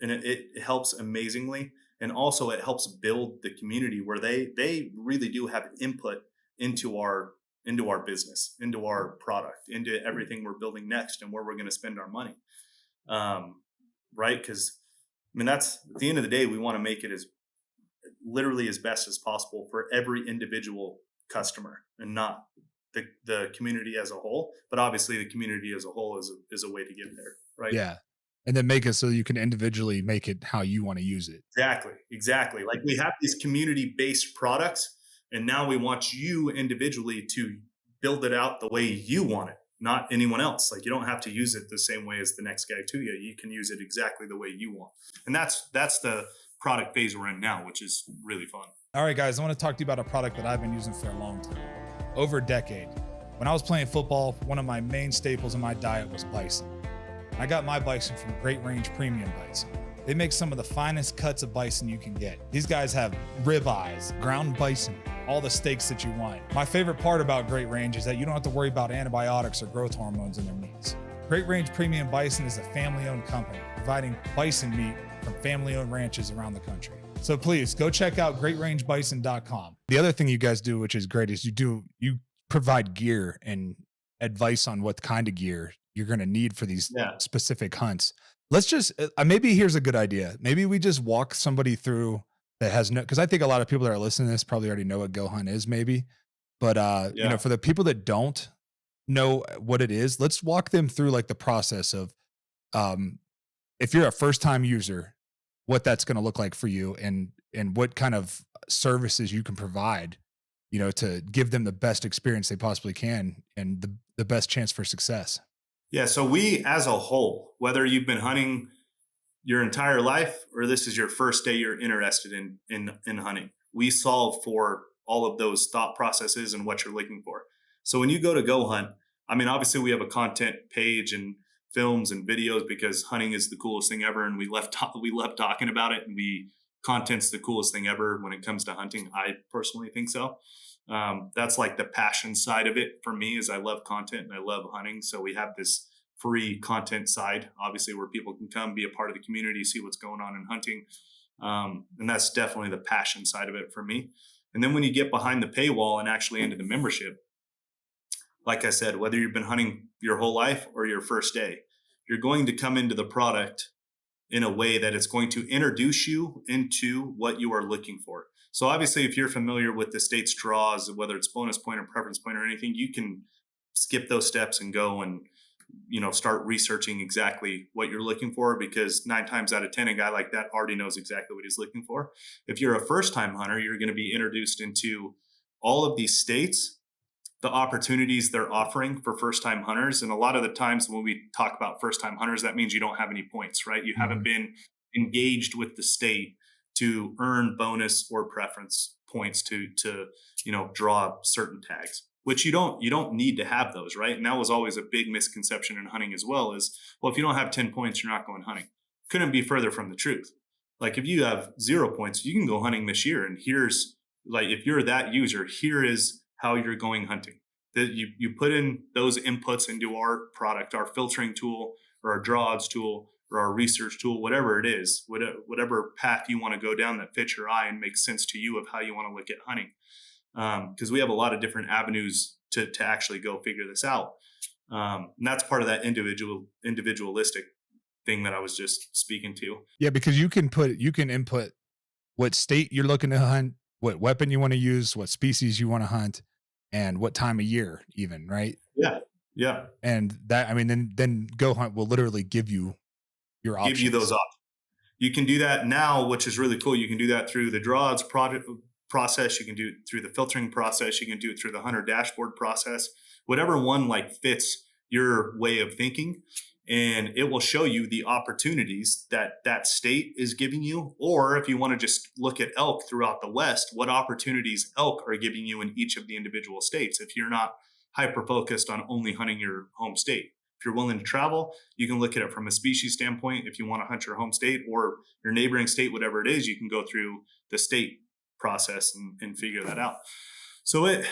and it helps amazingly. And also it helps build the community where they really do have input into our business, into our product, into everything we're building next, and where we're going to spend our money. Right. Because I mean, that's, at the end of the day, we want to make it as literally as best as possible for every individual customer, and not the community as a whole. But obviously the community as a whole is a way to get there. Right. Yeah. And then make it so you can individually make it how you want to use it. Exactly. Like, we have these community-based products, and now we want you individually to build it out the way you want it, not anyone else. Like, you don't have to use it the same way as the next guy to you. You can use it exactly the way you want. And that's the product phase we're in now, which is really fun. All right, guys, I want to talk to you about a product that I've been using for a long time, over a decade. When I was playing football, one of my main staples in my diet was bison. I got my bison from Great Range Premium Bison. They make some of the finest cuts of bison you can get. These guys have ribeyes, ground bison, all the steaks that you want. My favorite part about Great Range is that you don't have to worry about antibiotics or growth hormones in their meats. Great Range Premium Bison is a family-owned company providing bison meat from family-owned ranches around the country. So please go check out greatrangebison.com. The other thing you guys do, which is great, is you provide gear and advice on what kind of gear you're going to need for these specific hunts. Let's just, maybe here's a good idea. Maybe we just walk somebody through that has no, because I think a lot of people that are listening to this probably already know what GoHunt is, maybe. But, for the people that don't know what it is, let's walk them through like the process of, if you're a first time user, what that's going to look like for you, and what kind of services you can provide, to give them the best experience they possibly can, and the best chance for success. Yeah. So we, as a whole, whether you've been hunting your entire life or this is your first day you're interested in hunting, we solve for all of those thought processes and what you're looking for. So when you go to GoHunt, I mean, obviously we have a content page and films and videos, because hunting is the coolest thing ever, and we love talking about it, and we content's the coolest thing ever when it comes to hunting. I personally think so. That's like the passion side of it for me, is I love content and I love hunting. So we have this free content side, obviously, where people can come be a part of the community, see what's going on in hunting. And that's definitely the passion side of it for me. And then when you get behind the paywall and actually into the membership, like I said, whether you've been hunting your whole life or your first day, you're going to come into the product in a way that it's going to introduce you into what you are looking for. So obviously, if you're familiar with the state's draws, whether it's bonus point or preference point or anything, you can skip those steps and go and, start researching exactly what you're looking for, because 9 times out of 10, a guy like that already knows exactly what he's looking for. If you're a first-time hunter, you're going to be introduced into all of these states, the opportunities they're offering for first-time hunters. And a lot of the times when we talk about first-time hunters, that means you don't have any points, right? You haven't been engaged with the state to earn bonus or preference points to draw certain tags, which you don't need to have those, right? And that was always a big misconception in hunting as well, is, well, if you don't have 10 points, you're not going hunting. Couldn't be further from the truth. Like, if you have 0 points, you can go hunting this year. And here's, like, if you're that user, here is how you're going hunting. That you put in those inputs into our product, our filtering tool or our draw odds tool or our research tool, whatever it is, whatever path you want to go down that fits your eye and makes sense to you of how you want to look at hunting. Because we have a lot of different avenues to actually go figure this out. And that's part of that individualistic thing that I was just speaking to. Yeah, because you can input what state you're looking to hunt, what weapon you want to use, what species you want to hunt, and what time of year even, right? Yeah. And that, I mean, then GoHunt will literally give you your options. Give you those options. You can do that now, which is really cool. You can do that through the draw odds process. You can do it through the filtering process. You can do it through the hunter dashboard process, whatever one fits your way of thinking. And it will show you the opportunities that state is giving you. Or if you want to just look at elk throughout the West, what opportunities elk are giving you in each of the individual states. If you're not hyper focused on only hunting your home state, if you're willing to travel, you can look at it from a species standpoint. If you want to hunt your home state or your neighboring state, whatever it is, you can go through the state process and figure that out. So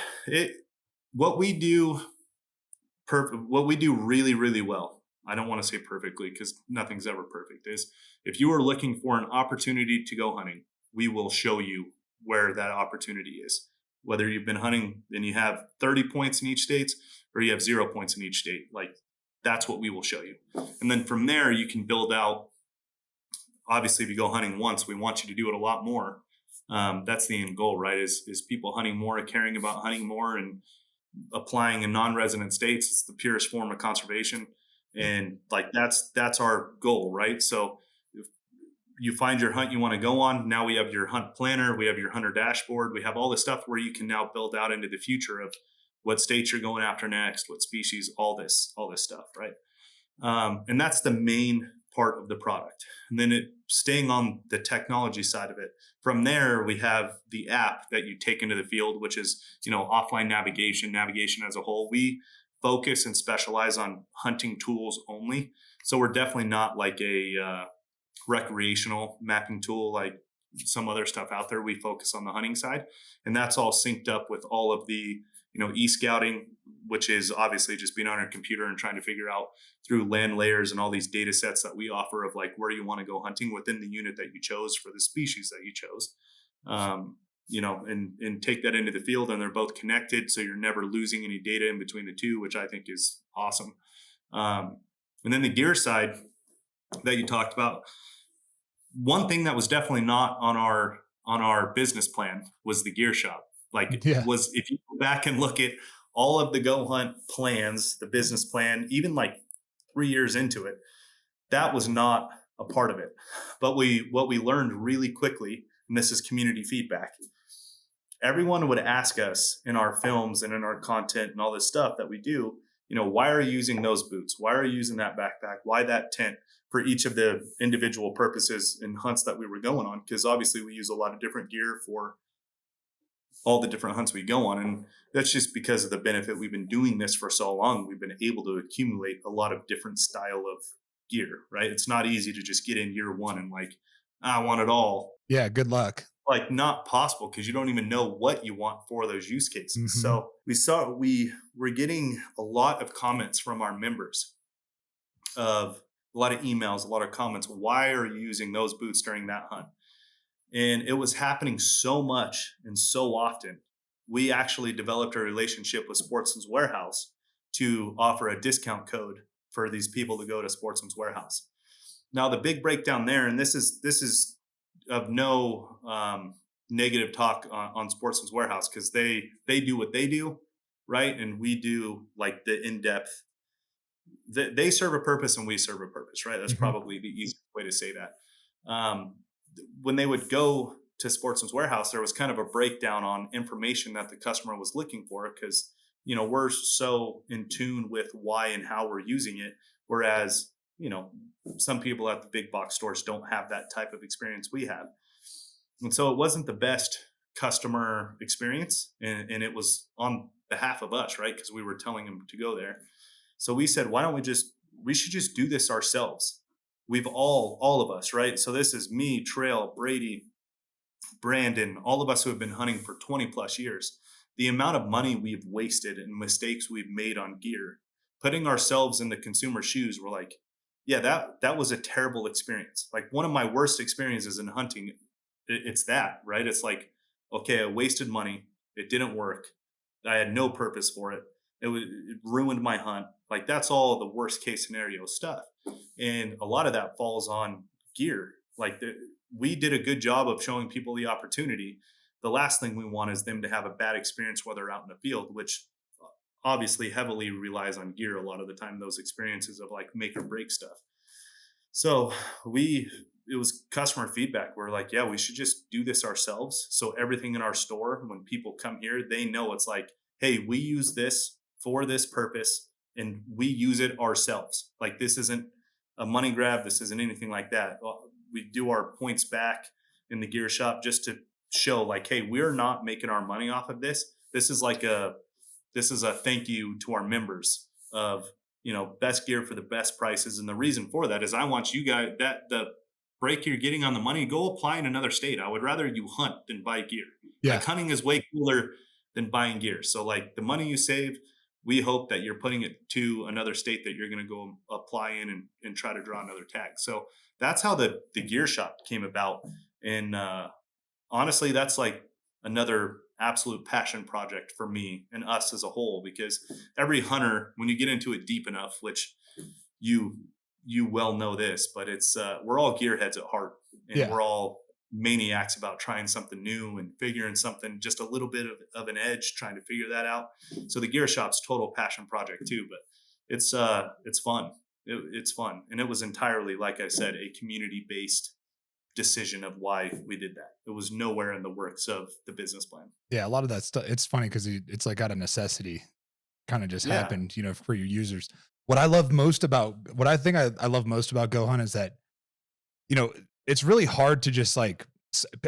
what we do really, really well, I don't want to say perfectly because nothing's ever perfect, is if you are looking for an opportunity to go hunting, we will show you where that opportunity is. Whether you've been hunting and you have 30 points in each state or you have 0 points in each state, that's what we will show you. And then from there, you can build out. Obviously, if you go hunting once, we want you to do it a lot more. That's the end goal, right? Is people hunting more, caring about hunting more, and applying in non-resident states. It's the purest form of conservation. And that's our goal, right? So if you find your hunt you want to go on, now we have your hunt planner, we have your hunter dashboard, we have all this stuff where you can now build out into the future of what states you're going after next, what species, all this stuff, right? And that's the main part of the product. And then staying on the technology side of it. From there, we have the app that you take into the field, which is, offline navigation as a whole. We focus and specialize on hunting tools only. So we're definitely not like a recreational mapping tool like some other stuff out there. We focus on the hunting side, and that's all synced up with all of the, e-scouting, which is obviously just being on your computer and trying to figure out through land layers and all these data sets that we offer of where you want to go hunting within the unit that you chose for the species that you chose. And take that into the field, and they're both connected. So you're never losing any data in between the two, which I think is awesome. And then the gear side that you talked about, one thing that was definitely not on our business plan was the gear shop. Was, if you go back and look at all of the Go Hunt plans, the business plan, even 3 years into it, that was not a part of it. But what we learned really quickly, and this is community feedback, everyone would ask us in our films and in our content and all this stuff that we do, why are you using those boots? Why are you using that backpack? Why that tent? For each of the individual purposes and hunts that we were going on. Because obviously we use a lot of different gear for all the different hunts we go on. And that's just because of the benefit. We've been doing this for so long. We've been able to accumulate a lot of different style of gear, right? It's not easy to just get in year one and I want it all. Yeah. Good luck. Like, not possible, because you don't even know what you want for those use cases. Mm-hmm. So we were getting a lot of comments from our members, of a lot of emails, a lot of comments. Why are you using those boots during that hunt? And it was happening so much and so often. We actually developed a relationship with Sportsman's Warehouse to offer a discount code for these people to go to Sportsman's Warehouse. Now, the big breakdown there, and this is of no negative talk on Sportsman's Warehouse, because they do what they do, right, and we do like the in-depth. They serve a purpose and we serve a purpose, right? That's Mm-hmm. probably the easiest way to say that. When they would go to Sportsman's Warehouse, there was kind of a breakdown on information that the customer was looking for, because we're so in tune with why and how we're using it, whereas some people at the big box stores don't have that type of experience we have. And so it wasn't the best customer experience, and it was on behalf of us, right? Because we were telling them to go there. So we said, why don't we should just do this ourselves. We've all of us, right? So this is me, Trail, Brady, Brandon, all of us who have been hunting for 20 plus years. The amount of money we've wasted and mistakes we've made on gear, putting ourselves in the consumer's shoes, we're like, yeah, that was a terrible experience. Like, one of my worst experiences in hunting, it's that, right? It's like, okay, I wasted money. It didn't work. I had no purpose for it. It ruined my hunt. Like, that's all the worst case scenario stuff. And a lot of that falls on gear. Like, we did a good job of showing people the opportunity. The last thing we want is them to have a bad experience while they're out in the field, which obviously heavily relies on gear a lot of the time, those experiences of like make or break stuff. So it was customer feedback. We're like, yeah, we should just do this ourselves. So everything in our store, when people come here, they know it's like, hey, we use this for this purpose and we use it ourselves. Like, this isn't a money grab. This isn't anything like that. We do our points back in the gear shop just to show like, hey, we're not making our money off of this. This is a thank you to our members of, best gear for the best prices. And the reason for that is I want you guys, that the break you're getting on the money, go apply in another state. I would rather you hunt than buy gear. Yeah. Like, hunting is way cooler than buying gear. So like, the money you save, we hope that you're putting it to another state that you're going to go apply in and try to draw another tag. So that's how the gear shop came about. And honestly, that's like another absolute passion project for me and us as a whole, because every hunter, when you get into it deep enough, which you well know this, but it's we're all gearheads at heart, and we're all maniacs about trying something new and figuring something just a little bit of an edge, trying to figure that out. So the gear shop's total passion project too, but it's fun. It's fun. And it was entirely, like I said, a community based decision of why we did that. It was nowhere in the works of the business plan. Yeah. A lot of that stuff, it's funny because it's like out of necessity kind of just happened, for your users. What I love most about, what I think I love most about GoHunt is that, it's really hard to just like,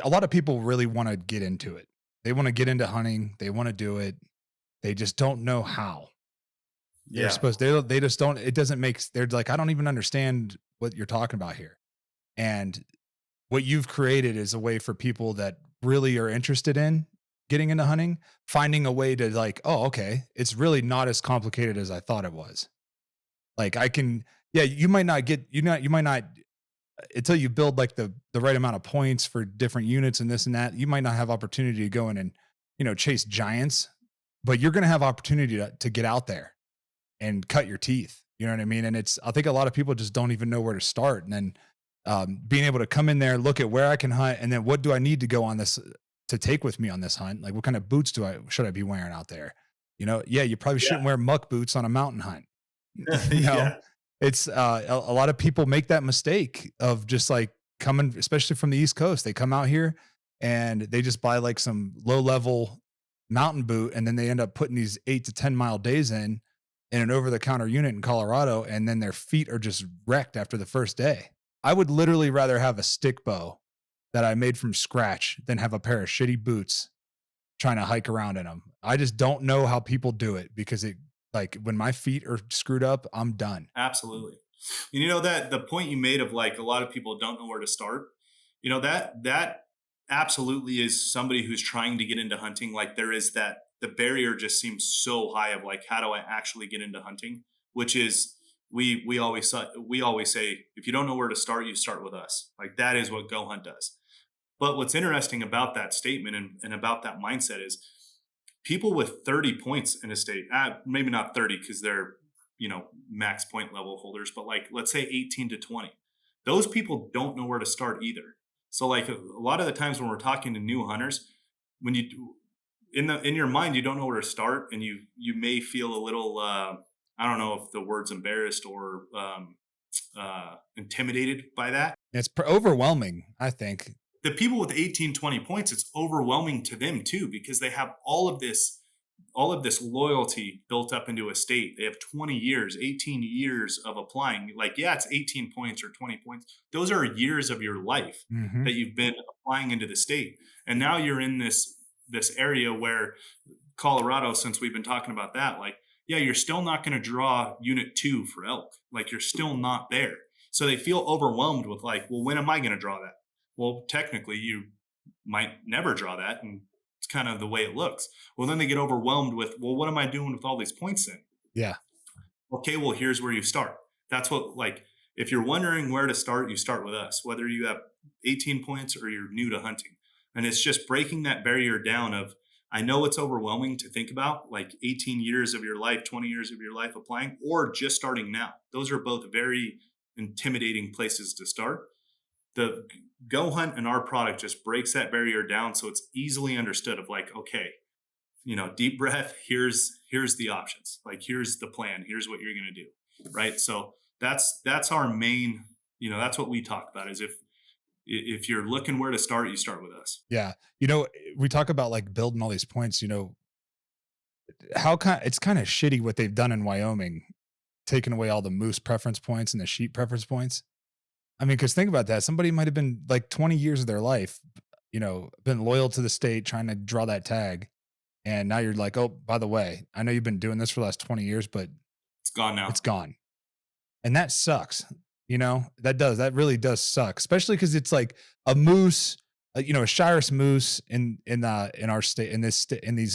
a lot of people really want to get into it. They want to get into hunting. They want to do it. They just don't know how. They're supposed, they just don't, it doesn't make, they're like, I don't even understand what you're talking about here. And what you've created is a way for people that really are interested in getting into hunting, finding a way to like, oh, okay, it's really not as complicated as I thought it was. Like, I can, you might not until you build like the right amount of points for different units and this and that, you might not have opportunity to go in and, chase giants, but you're going to have opportunity to get out there and cut your teeth. You know what I mean? And I think a lot of people just don't even know where to start. And then being able to come in there, look at where I can hunt, and then what do I need to go on this to take with me on this hunt? Like, what kind of boots should I be wearing out there? You probably shouldn't wear muck boots on a mountain hunt. It's a lot of people make that mistake of just like coming, especially from the East Coast. They come out here and they just buy like some low level mountain boot, and then they end up putting these 8 to 10 mile days in an over the counter unit in Colorado, and then their feet are just wrecked after the first day. I would literally rather have a stick bow that I made from scratch than have a pair of shitty boots trying to hike around in them. I just don't know how people do it, because like, when my feet are screwed up, I'm done. Absolutely. And that the point you made of like, a lot of people don't know where to start that absolutely is somebody who's trying to get into hunting. Like there is that, the barrier just seems so high of like, how do I actually get into hunting? Which is, we always say, if you don't know where to start, you start with us. Like that is what Go Hunt does. But what's interesting about that statement and about that mindset is people with 30 points in a state, maybe not 30 because they're, max point level holders, but like, let's say 18 to 20, those people don't know where to start either. So like a lot of the times when we're talking to new hunters, when you do, in your mind, you don't know where to start, and you may feel a little, I don't know if the word's embarrassed or intimidated by that. It's overwhelming, I think. The people with 18, 20 points, it's overwhelming to them too, because they have all of this loyalty built up into a state. They have 20 years, 18 years of applying. Like, yeah, it's 18 points or 20 points. Those are years of your life that you've been applying into the state. And now you're in this area where Colorado, since we've been talking about that, like, yeah, you're still not going to draw unit 2 for elk. Like you're still not there. So they feel overwhelmed with like, well, when am I going to draw that? Well, technically you might never draw that. And it's kind of the way it looks. Well, then they get overwhelmed with, well, what am I doing with all these points then? Yeah. Okay, well, here's where you start. That's what, like, if you're wondering where to start, you start with us, whether you have 18 points or you're new to hunting. And it's just breaking that barrier down of, I know it's overwhelming to think about, like 18 years of your life, 20 years of your life applying, or just starting now. Those are both very intimidating places to start. The Go Hunt and our product just breaks that barrier down, so it's easily understood of like, okay, deep breath, here's the options. Like, here's the plan. Here's what you're going to do. Right. So that's our main, that's what we talk about is if you're looking where to start, you start with us. Yeah. We talk about like building all these points, it's kind of shitty what they've done in Wyoming, taking away all the moose preference points and the sheep preference points. I mean, because think about that. Somebody might have been like 20 years of their life, been loyal to the state, trying to draw that tag. And now you're like, oh, by the way, I know you've been doing this for the last 20 years, but it's gone now. It's gone. And that sucks. That really does suck, especially because it's like a moose, a Shiras moose in our state, in these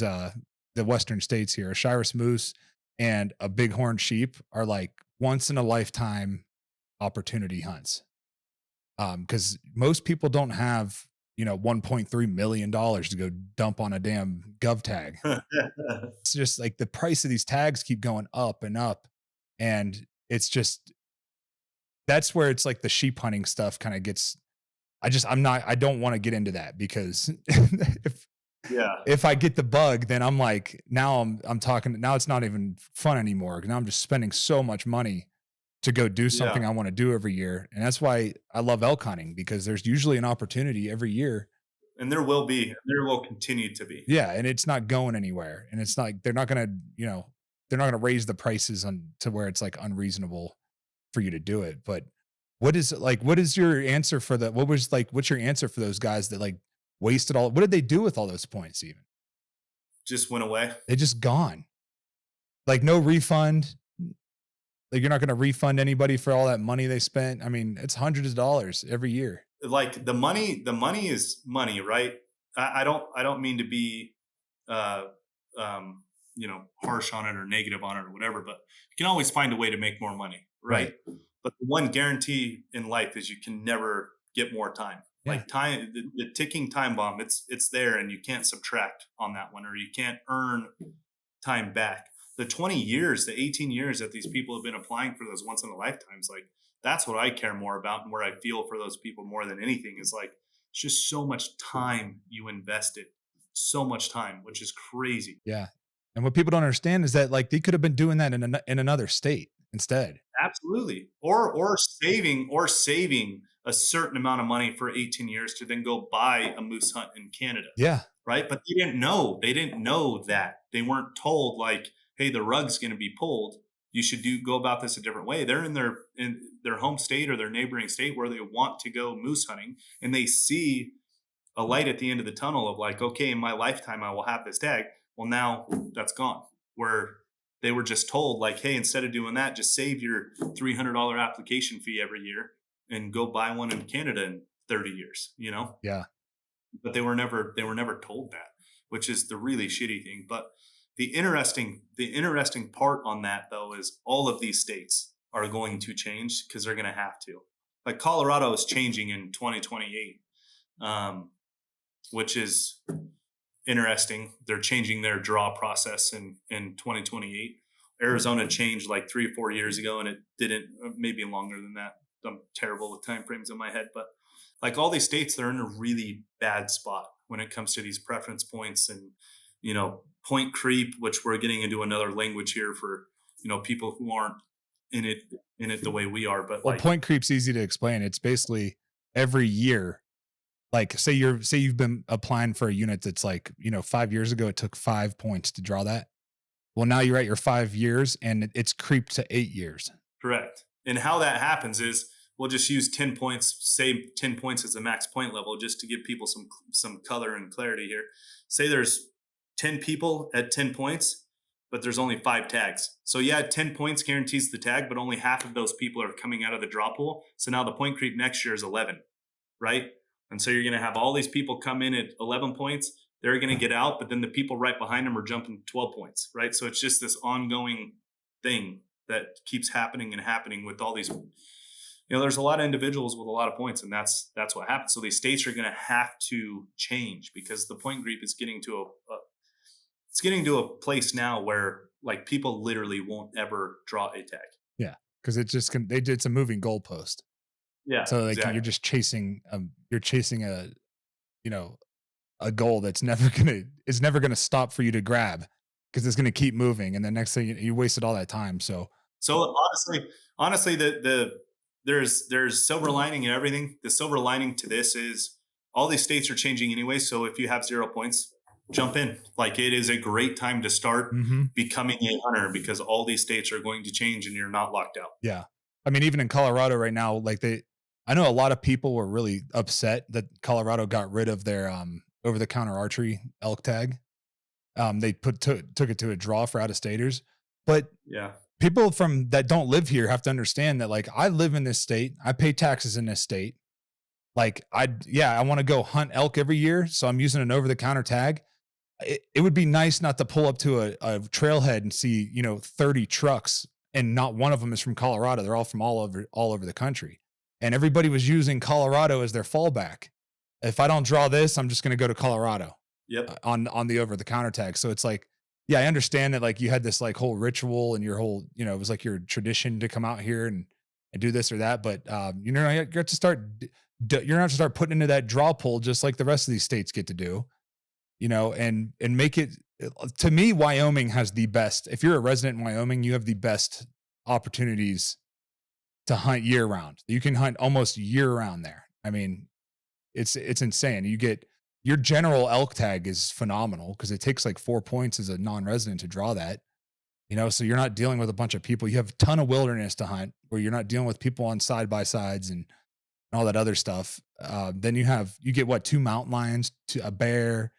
the Western states here, a Shiras moose and a bighorn sheep are like once in a lifetime opportunity hunts. Because most people don't have, $1.3 million to go dump on a damn gov tag. It's just like the price of these tags keep going up and up. And it's just, that's where it's like the sheep hunting stuff kind of gets, I don't want to get into that because if I get the bug, then I'm like, now it's not even fun anymore. Now I'm just spending so much money to go do something I want to do every year. And that's why I love elk hunting, because there's usually an opportunity every year. And there will continue to be. Yeah. And it's not going anywhere. And it's not, they're not going to raise the prices to where it's like unreasonable for you to do it. But what's your answer for that? What's your answer for those guys that like wasted all, what did they do with all those points even? Just went away. They just gone. Like no refund. Like you're not going to refund anybody for all that money they spent. I mean, it's hundreds of dollars every year. Like the money is money, right? I don't mean to be, harsh on it or negative on it or whatever, but you can always find a way to make more money. Right. But the one guarantee in life is you can never get more time. Yeah. Like time, the ticking time bomb, it's there and you can't subtract on that one, or you can't earn time back. The 20 years, the 18 years that these people have been applying for those once in a lifetimes, like that's what I care more about, and where I feel for those people more than anything is like, it's just so much time you invested, so much time, which is crazy. Yeah. And what people don't understand is that like they could have been doing that in another state instead. Absolutely. Or saving a certain amount of money for 18 years to then go buy a moose hunt in Canada. Yeah. Right. But they didn't know that. They weren't told like, hey, the rug's going to be pulled. You should go about this a different way. They're in their home state or their neighboring state where they want to go moose hunting, and they see a light at the end of the tunnel of like, okay, in my lifetime, I will have this tag. Well, now that's gone, where they were just told like, hey, instead of doing that, just save your $300 application fee every year and go buy one in Canada. And 30 years, Yeah. but they were never told that, which is the really shitty thing. But the interesting part on that though is all of these states are going to change because they're going to have to. Like Colorado is changing in 2028, which is interesting. They're changing their draw process in 2028. Arizona changed like 3 or 4 years ago, and it didn't, maybe longer than that. I'm terrible with time frames in my head, but like all these states, they're in a really bad spot when it comes to these preference points and, point creep, which we're getting into another language here for, people who aren't in it the way we are. But well, point creep's easy to explain. It's basically every year, like say you've been applying for a unit that's like, 5 years ago, it took 5 points to draw that. Well, now you're at your 5 years and it's creeped to 8 years. Correct. And how that happens is we'll just use 10 points, say 10 points as the max point level, just to give people some color and clarity here. Say there's 10 people at 10 points, but there's only 5 tags. So yeah, 10 points guarantees the tag, but only half of those people are coming out of the draw pool. So now the point creep next year is 11, right? And so you're going to have all these people come in at 11 points. They're going to get out, but then the people right behind them are jumping 12 points, right? So it's just this ongoing thing that keeps happening with all these, there's a lot of individuals with a lot of points, and that's what happens. So these states are going to have to change because the point creep is getting to a place now where like people literally won't ever draw a tag. Yeah, because they did some moving goalpost. Yeah. So like exactly. you're just chasing a goal that's never gonna stop for you to grab because it's gonna keep moving, and the next thing you wasted all that time. So honestly, there's silver lining in everything. The silver lining to this is all these states are changing anyway. So if you have 0 points, jump in. Like it is a great time to start becoming a hunter because all these states are going to change and you're not locked out. Yeah, I mean, even in Colorado right now, like I know a lot of people were really upset that Colorado got rid of their over-the-counter archery elk tag. They took it to a draw for out-of-staters. But yeah, people that don't live here have to understand that, like, I live in this state. I pay taxes in this state. Like, I want to go hunt elk every year, so I'm using an over-the-counter tag. It would be nice not to pull up to a trailhead and see, 30 trucks, and not one of them is from Colorado. They're all from all over the country. And everybody was using Colorado as their fallback. If I don't draw this, I'm just going to go to Colorado. Yep. On the over-the-counter tag. So it's like, yeah, I understand that like you had this like whole ritual and your whole, it was like your tradition to come out here and do this or that. But you have to start putting into that draw pool just like the rest of these states get to do, and make it. To me, Wyoming has the best. If you're a resident in Wyoming, you have the best opportunities to hunt year round. You can hunt almost year round there. I mean, it's insane. You get your general elk tag is phenomenal because it takes like 4 points as a non-resident to draw that, so you're not dealing with a bunch of people. You have a ton of wilderness to hunt where you're not dealing with people on side by sides and all that other stuff. Then you get 2 mountain lions, a bear,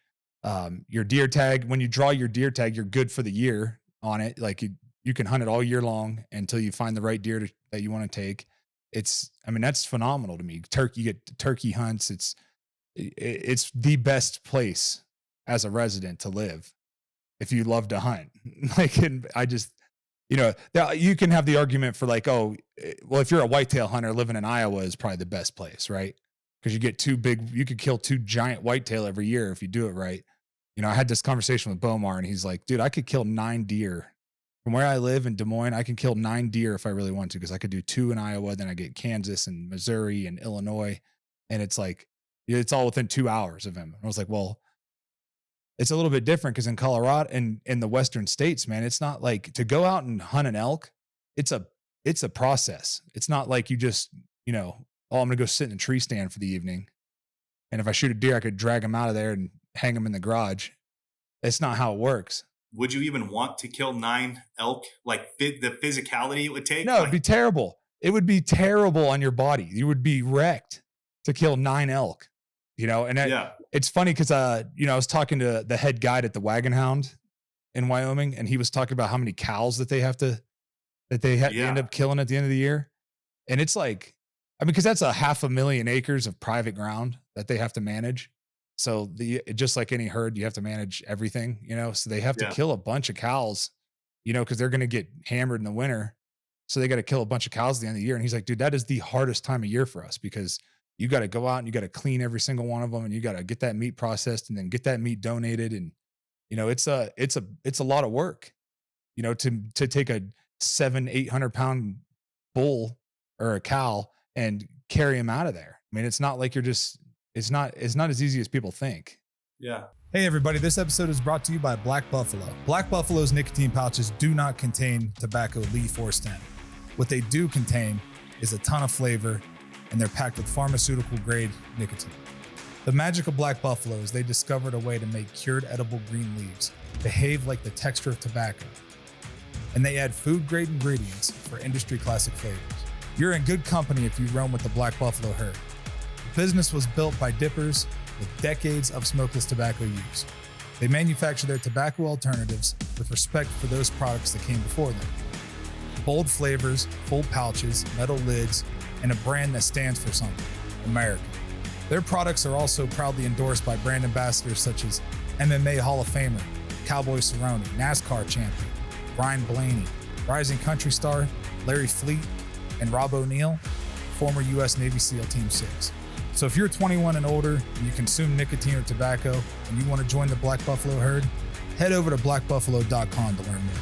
your deer tag. When you draw your deer tag, you're good for the year on it. Like you can hunt it all year long until you find the right deer that you want to take. That's phenomenal to me. You get turkey hunts. It's the best place as a resident to live if you love to hunt. Like, and I just, you can have the argument for like, oh, well, if you're a whitetail hunter, living in Iowa is probably the best place, right? Because you could kill 2 giant whitetail every year if you do it right. I had this conversation with Bomar and he's like, dude, I could kill 9 deer from where I live in Des Moines. I can kill 9 deer if I really want to, because I could do 2 in Iowa. Then I get Kansas and Missouri and Illinois. And it's like, it's all within 2 hours of him. And I was like, well, it's a little bit different because in Colorado and in the Western states, man, it's not like to go out and hunt an elk. It's a process. It's not like you just, oh, I'm going to go sit in a tree stand for the evening. And if I shoot a deer, I could drag him out of there and hang him in the garage. That's not how it works. Would you even want to kill 9 elk? Like the physicality it would take? No, it'd be terrible. It would be terrible on your body. You would be wrecked to kill 9 elk. It's funny because, I was talking to the head guide at the Wagon Hound in Wyoming, and he was talking about how many cows that they end up killing at the end of the year. And it's like, I mean, because that's a 500,000 acres of private ground that they have to manage. So just like any herd, you have to manage everything, so they have to kill a bunch of cows, because they're going to get hammered in the winter. So they got to kill a bunch of cows at the end of the year. And he's like, dude, that is the hardest time of year for us because you got to go out and you got to clean every single one of them. And you got to get that meat processed and then get that meat donated. And, it's a lot of work, to take a 700-800 pound bull or a cow and carry him out of there. I mean, it's not like it's not as easy as people think. Yeah. Hey everybody, this episode is brought to you by Black Buffalo. Black Buffalo's nicotine pouches do not contain tobacco leaf or stem. What they do contain is a ton of flavor, and they're packed with pharmaceutical grade nicotine. The magic of Black Buffalo is they discovered a way to make cured edible green leaves behave like the texture of tobacco. And they add food grade ingredients for industry classic flavors. You're in good company if you roam with the Black Buffalo herd. The business was built by dippers with decades of smokeless tobacco use. They manufacture their tobacco alternatives with respect for those products that came before them. Bold flavors, full pouches, metal lids, and a brand that stands for something, American. Their products are also proudly endorsed by brand ambassadors such as MMA Hall of Famer, Cowboy Cerrone, NASCAR champion, Brian Blaney, rising country star, Larry Fleet, and Rob O'Neill, former U.S. Navy SEAL Team 6. So if you're 21 and older and you consume nicotine or tobacco and you want to join the Black Buffalo herd, head over to blackbuffalo.com to learn more.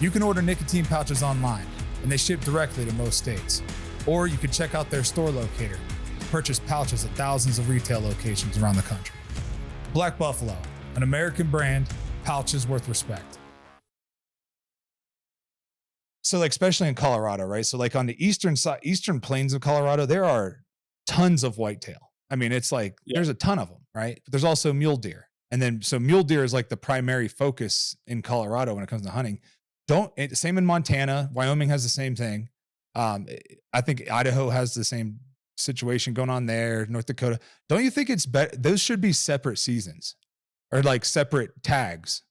You can order nicotine pouches online and they ship directly to most states. Or you can check out their store locator and purchase pouches at thousands of retail locations around the country. Black Buffalo, an American brand, pouches worth respect. So like, especially in Colorado, right? So like on the eastern side, eastern plains of Colorado, there are tons of whitetail. I mean, it's like, there's a ton of them, right? But there's also mule deer. And then, so mule deer is like the primary focus in Colorado when it comes to hunting. Same in Montana, Wyoming has the same thing. I think Idaho has the same situation going on there, North Dakota. Don't you think it's better? Those should be separate seasons or like separate tags.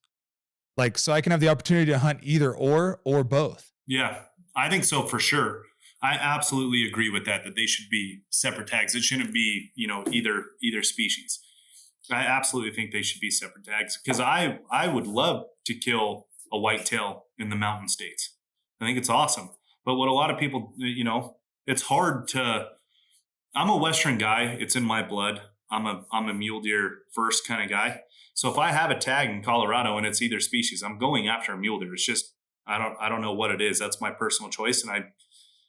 Like, so I can have the opportunity to hunt either or both. Yeah, I think so for sure. I absolutely agree with that they should be separate tags. It shouldn't be, either species. I absolutely think they should be separate tags because I would love to kill a whitetail in the mountain states. I think it's awesome. But what a lot of people, it's hard to, I'm a Western guy. It's in my blood. I'm a mule deer first kind of guy. So if I have a tag in Colorado and it's either species, I'm going after a mule deer. It's just, I don't know what it is. That's my personal choice. And I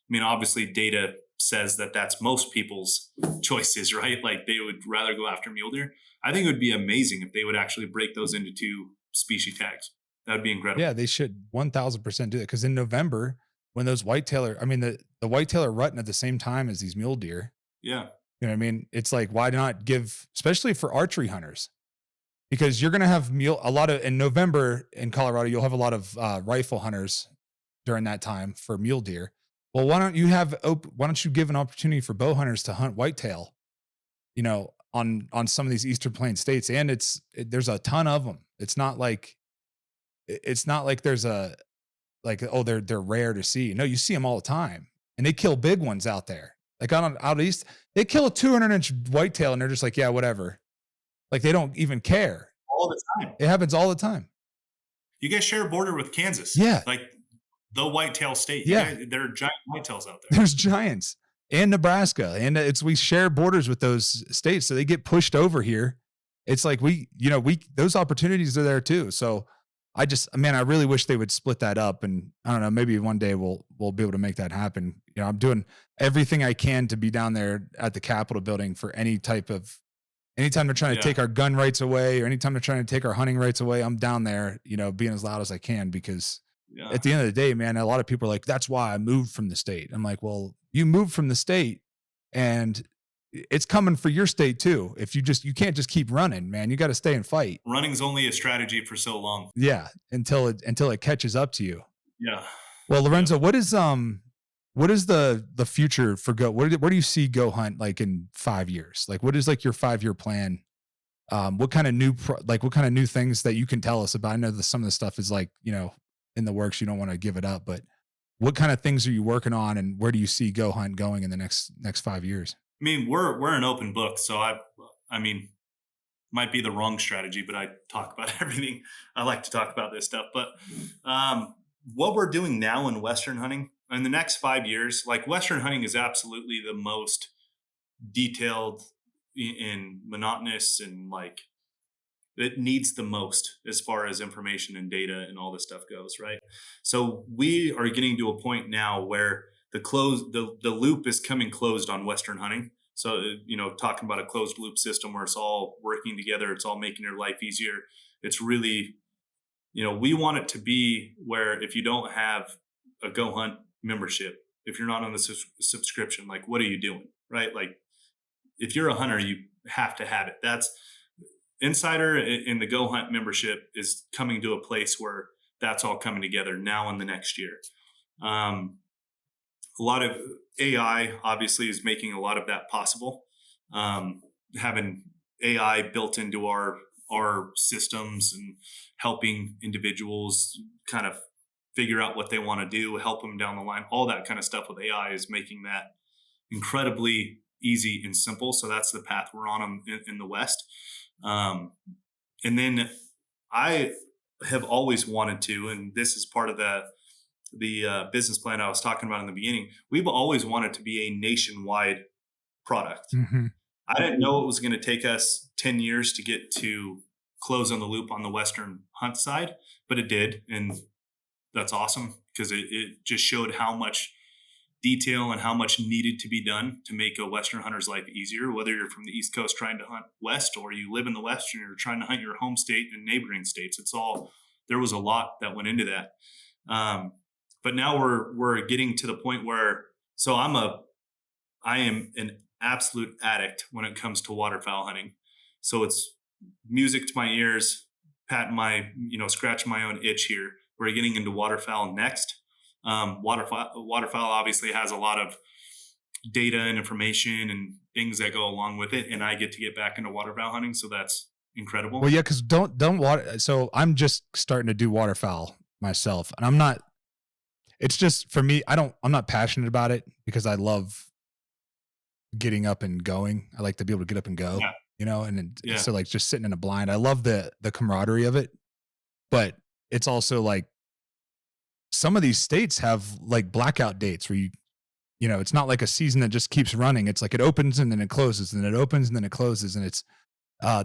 mean, obviously data says that that's most people's choices, right? Like they would rather go after mule deer. I think it would be amazing if they would actually break those into 2 species tags. That would be incredible. Yeah, they should 1000% do that. Cause in November when those the whitetail are rutting at the same time as these mule deer. Yeah. You know what I mean? It's like, why not give, especially for archery hunters, because you're going to have in November in Colorado, you'll have a lot of rifle hunters during that time for mule deer. Well, why don't you give an opportunity for bow hunters to hunt whitetail, on some of these Eastern Plains states? And there's a ton of them. It's not like there's they're rare to see. No, you see them all the time and they kill big ones out there. Like out east, they kill a 200-inch whitetail and they're just like, yeah, whatever. Like they don't even care. All the time. It happens all the time. You guys share a border with Kansas. Yeah. Like the whitetail state. Yeah. There are giant whitetails out there. There's giants. And Nebraska. And we share borders with those states. So they get pushed over here. It's like those opportunities are there too. So I really wish they would split that up. And I don't know, maybe one day we'll be able to make that happen. I'm doing everything I can to be down there at the Capitol building for anytime they're trying to take our gun rights away or anytime they're trying to take our hunting rights away, I'm down there, being as loud as I can because at the end of the day, man, a lot of people are like, that's why I moved from the state. I'm like, well, you moved from the state and it's coming for your state too. If you can't just keep running, man, you got to stay and fight. Running's only a strategy for so long. Yeah. Until it catches up to you. Yeah. Well, Lorenzo, what is the future for where do you see Go Hunt like in 5 years? Like what is like your 5-year plan? What kind of new things that you can tell us about? I know that some of the stuff is like, in the works, you don't want to give it up, but what kind of things are you working on, and where do you see Go Hunt going in the next 5 years? I mean, we're an open book, so I mean, might be the wrong strategy, but I talk about everything. I like to talk about this stuff. But what we're doing now in Western hunting in the next 5 years, like Western hunting is absolutely the most detailed and monotonous, and like it needs the most as far as information and data and all this stuff goes, right? So we are getting to a point now where the loop is coming closed on Western hunting. So, talking about a closed loop system where it's all working together, it's all making your life easier. It's really, we want it to be where if you don't have a Go Hunt membership, if you're not on the subscription, like what are you doing, right? Like if you're a hunter, you have to have it. That's Insider in the Go Hunt membership is coming to a place where that's all coming together now in the next year. A lot of AI obviously is making a lot of that possible. Having AI built into our systems and helping individuals kind of figure out what they want to do, help them down the line, all that kind of stuff with AI is making that incredibly easy and simple. So that's the path we're on in the West. And then I have always wanted to, and this is part of the business plan I was talking about in the beginning, we've always wanted to be a nationwide product. Mm-hmm. I didn't know it was going to take us 10 years to get to close on the loop on the Western hunt side, but it did. And that's awesome because it just showed how much detail and how much needed to be done to make a Western hunter's life easier, whether you're from the East Coast trying to hunt West or you live in the West and you're trying to hunt your home state and neighboring states. There was a lot that went into that. But now we're getting to the point where, so I am an absolute addict when it comes to waterfowl hunting. So it's music to my ears, patting scratching my own itch here. We're getting into waterfowl next. Waterfowl obviously has a lot of data and information and things that go along with it. And I get to get back into waterfowl hunting. So that's incredible. Well, yeah, because don't water. So I'm just starting to do waterfowl myself, and I'm not. It's just for me. I'm not passionate about it because I love getting up and going. I like to be able to get up and go. Yeah. So like just sitting in a blind. I love the camaraderie of it, but it's also like some of these states have like blackout dates where it's not like a season that just keeps running. It's like it opens and then it closes and it opens and then it closes, and it's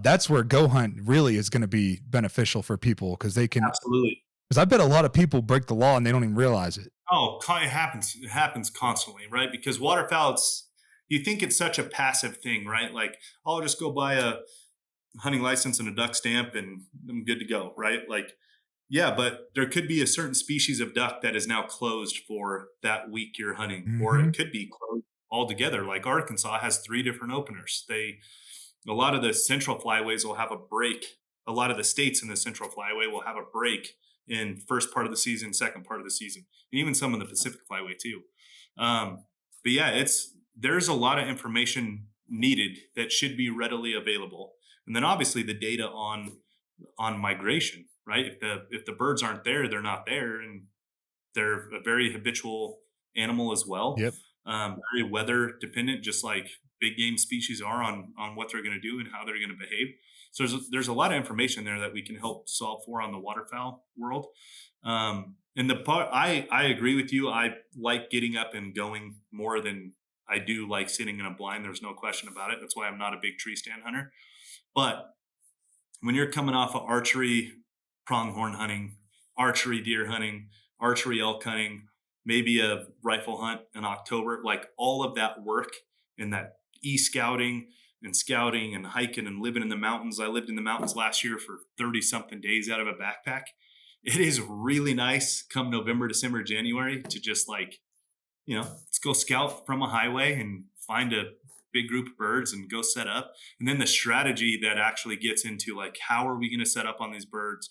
that's where Go Hunt really is going to be beneficial for people because they can absolutely. Because I bet a lot of people break the law and they don't even realize it. Oh, it happens. It happens constantly, right? Because waterfowl, you think it's such a passive thing, right? Like, I'll just go buy a hunting license and a duck stamp and I'm good to go, right? Like, yeah, but there could be a certain species of duck that is now closed for that week you're hunting, mm-hmm. or it could be closed altogether. Like Arkansas has 3 different openers. A lot of the central flyways will have a break. A lot of the states in the central flyway will have a break in first part of the season, second part of the season, and even some in the Pacific flyway too. But yeah, there's a lot of information needed that should be readily available. And then obviously the data on migration, right? If the birds aren't there, they're not there, and they're a very habitual animal as well. Yep. Very weather dependent, just like big game species are on what they're going to do and how they're going to behave. So there's a lot of information there that we can help solve for on the waterfowl world. And the part I agree with you. I like getting up and going more than I do like sitting in a blind. There's no question about it. That's why I'm not a big tree stand hunter. But when you're coming off of archery, pronghorn hunting, archery deer hunting, archery elk hunting, maybe a rifle hunt in October, like all of that work and that scouting and hiking and living in the mountains. I lived in the mountains last year for 30 something days out of a backpack. It is really nice come November, December, January to just like, let's go scout from a highway and find a big group of birds and go set up. And then the strategy that actually gets into like, how are we going to set up on these birds?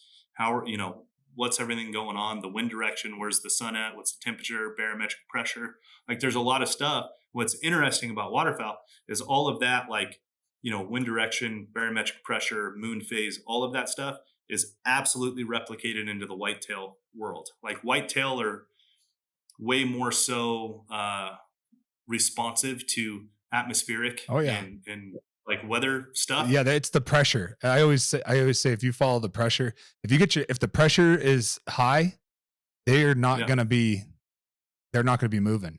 What's everything going on? The wind direction, where's the sun at? What's the temperature, barometric pressure? Like there's a lot of stuff. What's interesting about waterfowl is all of that, like, wind direction, barometric pressure, moon phase, all of that stuff is absolutely replicated into the whitetail world. Like whitetail way more so responsive to atmospheric and like weather stuff. Yeah, it's the pressure. I always say if you follow the pressure, if the pressure is high, they're not going to be moving.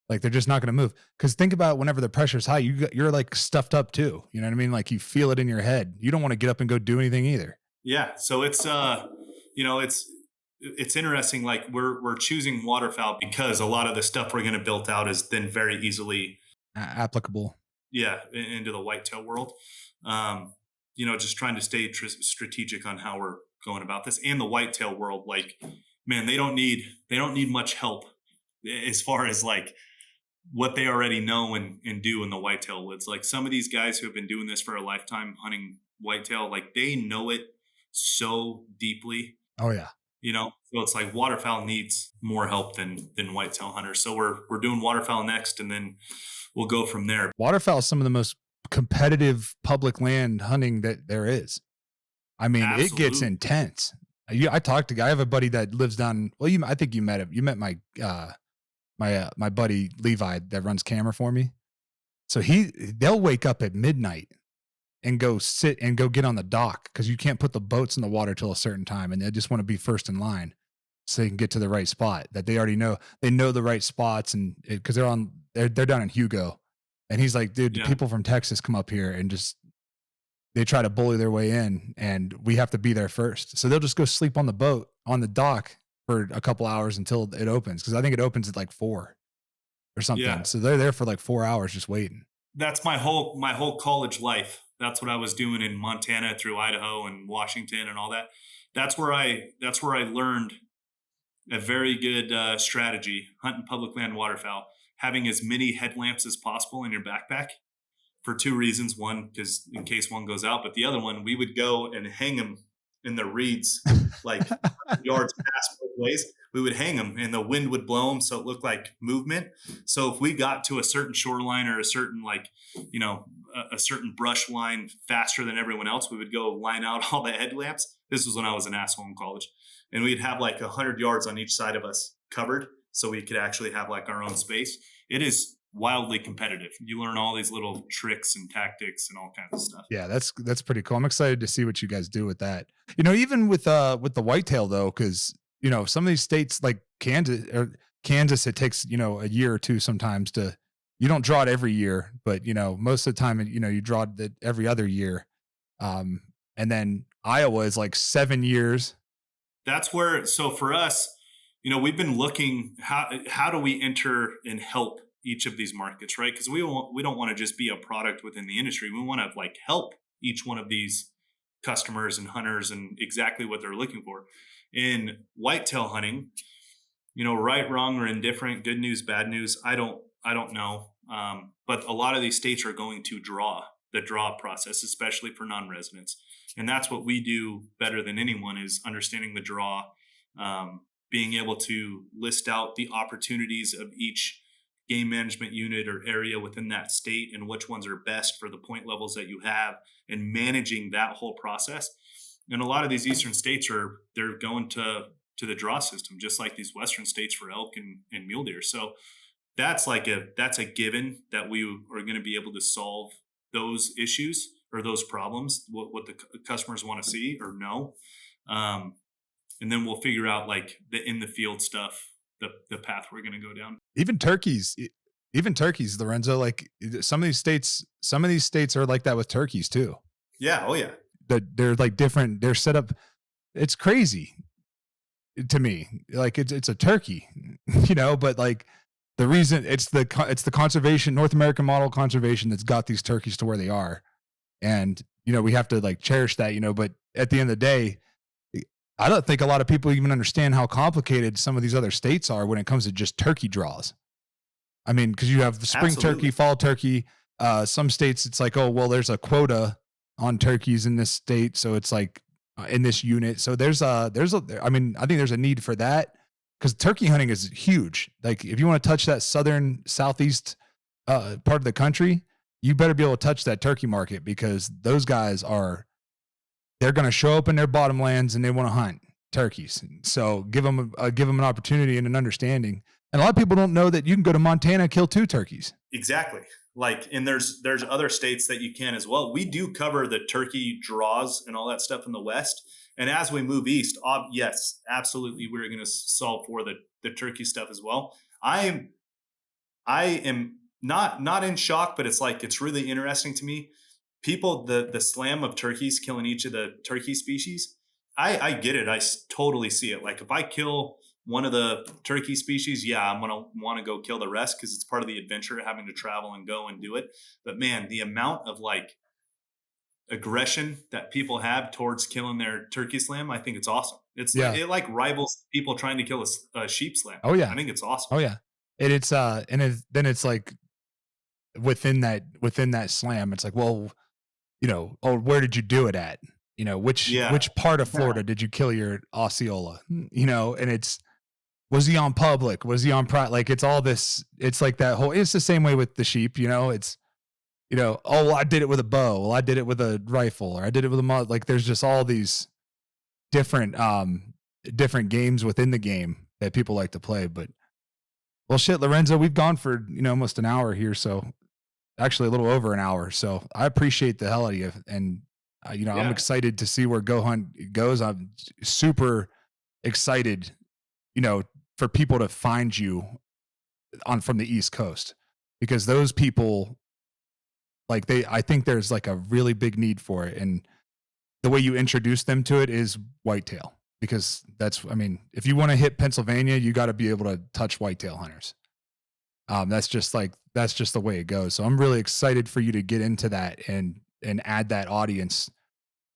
Like they're just not going to move. Because think about whenever the pressure is high, you're like stuffed up too. You know what I mean? Like you feel it in your head. You don't want to get up and go do anything either. Yeah. So it's it's interesting. Like we're choosing waterfowl because a lot of the stuff we're going to build out is then very easily applicable. Yeah, into the whitetail world. Just trying to stay strategic on how we're going about this. And the whitetail world, like, man, they don't need much help as far as like what they already know and do in the whitetail woods. Like some of these guys who have been doing this for a lifetime hunting whitetail, like they know it so deeply. Oh yeah. So it's like waterfowl needs more help than whitetail hunters. So we're doing waterfowl next, and then we'll go from there. Waterfowl is some of the most competitive public land hunting that there is. I mean, Absolutely. It gets intense. I talked to I have a buddy that lives down. Well, I think you met him. You met my my buddy Levi that runs camera for me. So they'll wake up at midnight and go sit and go get on the dock because you can't put the boats in the water till a certain time, and they just want to be first in line so they can get to the right spot that they already know. They know the right spots, and because they're down in Hugo, and he's like, dude, people from Texas come up here and just they try to bully their way in, and we have to be there first. So they'll just go sleep on the boat on the dock for a couple hours until it opens, because I think it opens at like 4 or something. Yeah. So they're there for like 4 hours just waiting. That's my whole college life. That's what I was doing in Montana through Idaho and Washington and all that. That's where I learned a very good strategy, hunting public land waterfowl, having as many headlamps as possible in your backpack for 2 reasons. One, because in case one goes out, but the other one, we would go and hang them in the reeds, like yards past both ways. We would hang them and the wind would blow them. So it looked like movement. So if we got to a certain shoreline or a certain a certain brush line faster than everyone else, we would go line out all the headlamps. This was when I was an asshole in college, and we'd have like 100 yards on each side of us covered. So we could actually have like our own space. It is wildly competitive. You learn all these little tricks and tactics and all kinds of stuff. Yeah, that's pretty cool. I'm excited to see what you guys do with that. Even with the whitetail though, because some of these states like Kansas, it takes a year or two sometimes to. You don't draw it every year, but most of the time you draw it every other year, and then Iowa is like 7 years. That's where. So for us, we've been looking how do we enter and help each of these markets, right? Because we don't want to just be a product within the industry. We want to like help each one of these customers and hunters and exactly what they're looking for. In whitetail hunting, right, wrong, or indifferent, good news, bad news, I don't know. But a lot of these states are going to draw process, especially for non-residents. And that's what we do better than anyone, is understanding the draw, being able to list out the opportunities of each game management unit or area within that state and which ones are best for the point levels that you have, and managing that whole process. And a lot of these eastern states they're going to the draw system, just like these western states for elk and mule deer. So that's a given that we are going to be able to solve those issues or those problems, what the customers want to see or know. And then we'll figure out like the in the field stuff, the path we're going to go down. Even turkeys, Lorenzo, like some of these states are like that with turkeys too. Yeah. Oh yeah. They're like different. They're set up. It's crazy to me. Like it's a turkey, but like the reason it's the conservation, North American model conservation that's got these turkeys to where they are. And, we have to like cherish that, but at the end of the day, I don't think a lot of people even understand how complicated some of these other states are when it comes to just turkey draws. I mean, because you have the spring turkey, fall turkey. Some states, it's like, oh, well, there's a quota on turkeys in this state. So it's like in this unit. So I think there's a need for that, because turkey hunting is huge. Like if you want to touch that southeast part of the country, you better be able to touch that turkey market, because those guys they're going to show up in their bottomlands and they want to hunt. turkeys. So give them an opportunity and an understanding. And a lot of people don't know that you can go to Montana and kill 2 turkeys. Exactly. Like, and there's other states that you can as well. We do cover the turkey draws and all that stuff in the West. And as we move east, yes, absolutely, we're going to solve for the turkey stuff as well. I am not in shock, but it's really interesting to me. People, the slam of turkeys killing each of the turkey species, I get it. I totally see it. Like, if I kill one of the turkey species, yeah, I'm going to want to go kill the rest because it's part of the adventure, having to travel and go and do it. But man, the amount of like aggression that people have towards killing their turkey slam, I think it's awesome. It like rivals people trying to kill a sheep slam. Oh yeah. I think it's awesome. Oh yeah. And then it's like within that slam, it's like, well, where did you do it at? Which part of Florida did you kill your Osceola? And was he on public? Was he on private? Like, it's all this, it's like that whole, it's the same way with the sheep, it's, oh, well, I did it with a bow. Well, I did it with a rifle, or I did it with a mod. Like, there's just all these different games within the game that people like to play. But, well, shit, Lorenzo, we've gone for, almost an hour here. So actually a little over an hour. So I appreciate the hell out of you. And, I'm excited to see where GoHunt goes. I'm super excited, for people to find you from the East Coast, because those people, like, I think there's like a really big need for it. And the way you introduce them to it is whitetail, because if you want to hit Pennsylvania, you got to be able to touch whitetail hunters. That's just the way it goes. So I'm really excited for you to get into that and add that audience.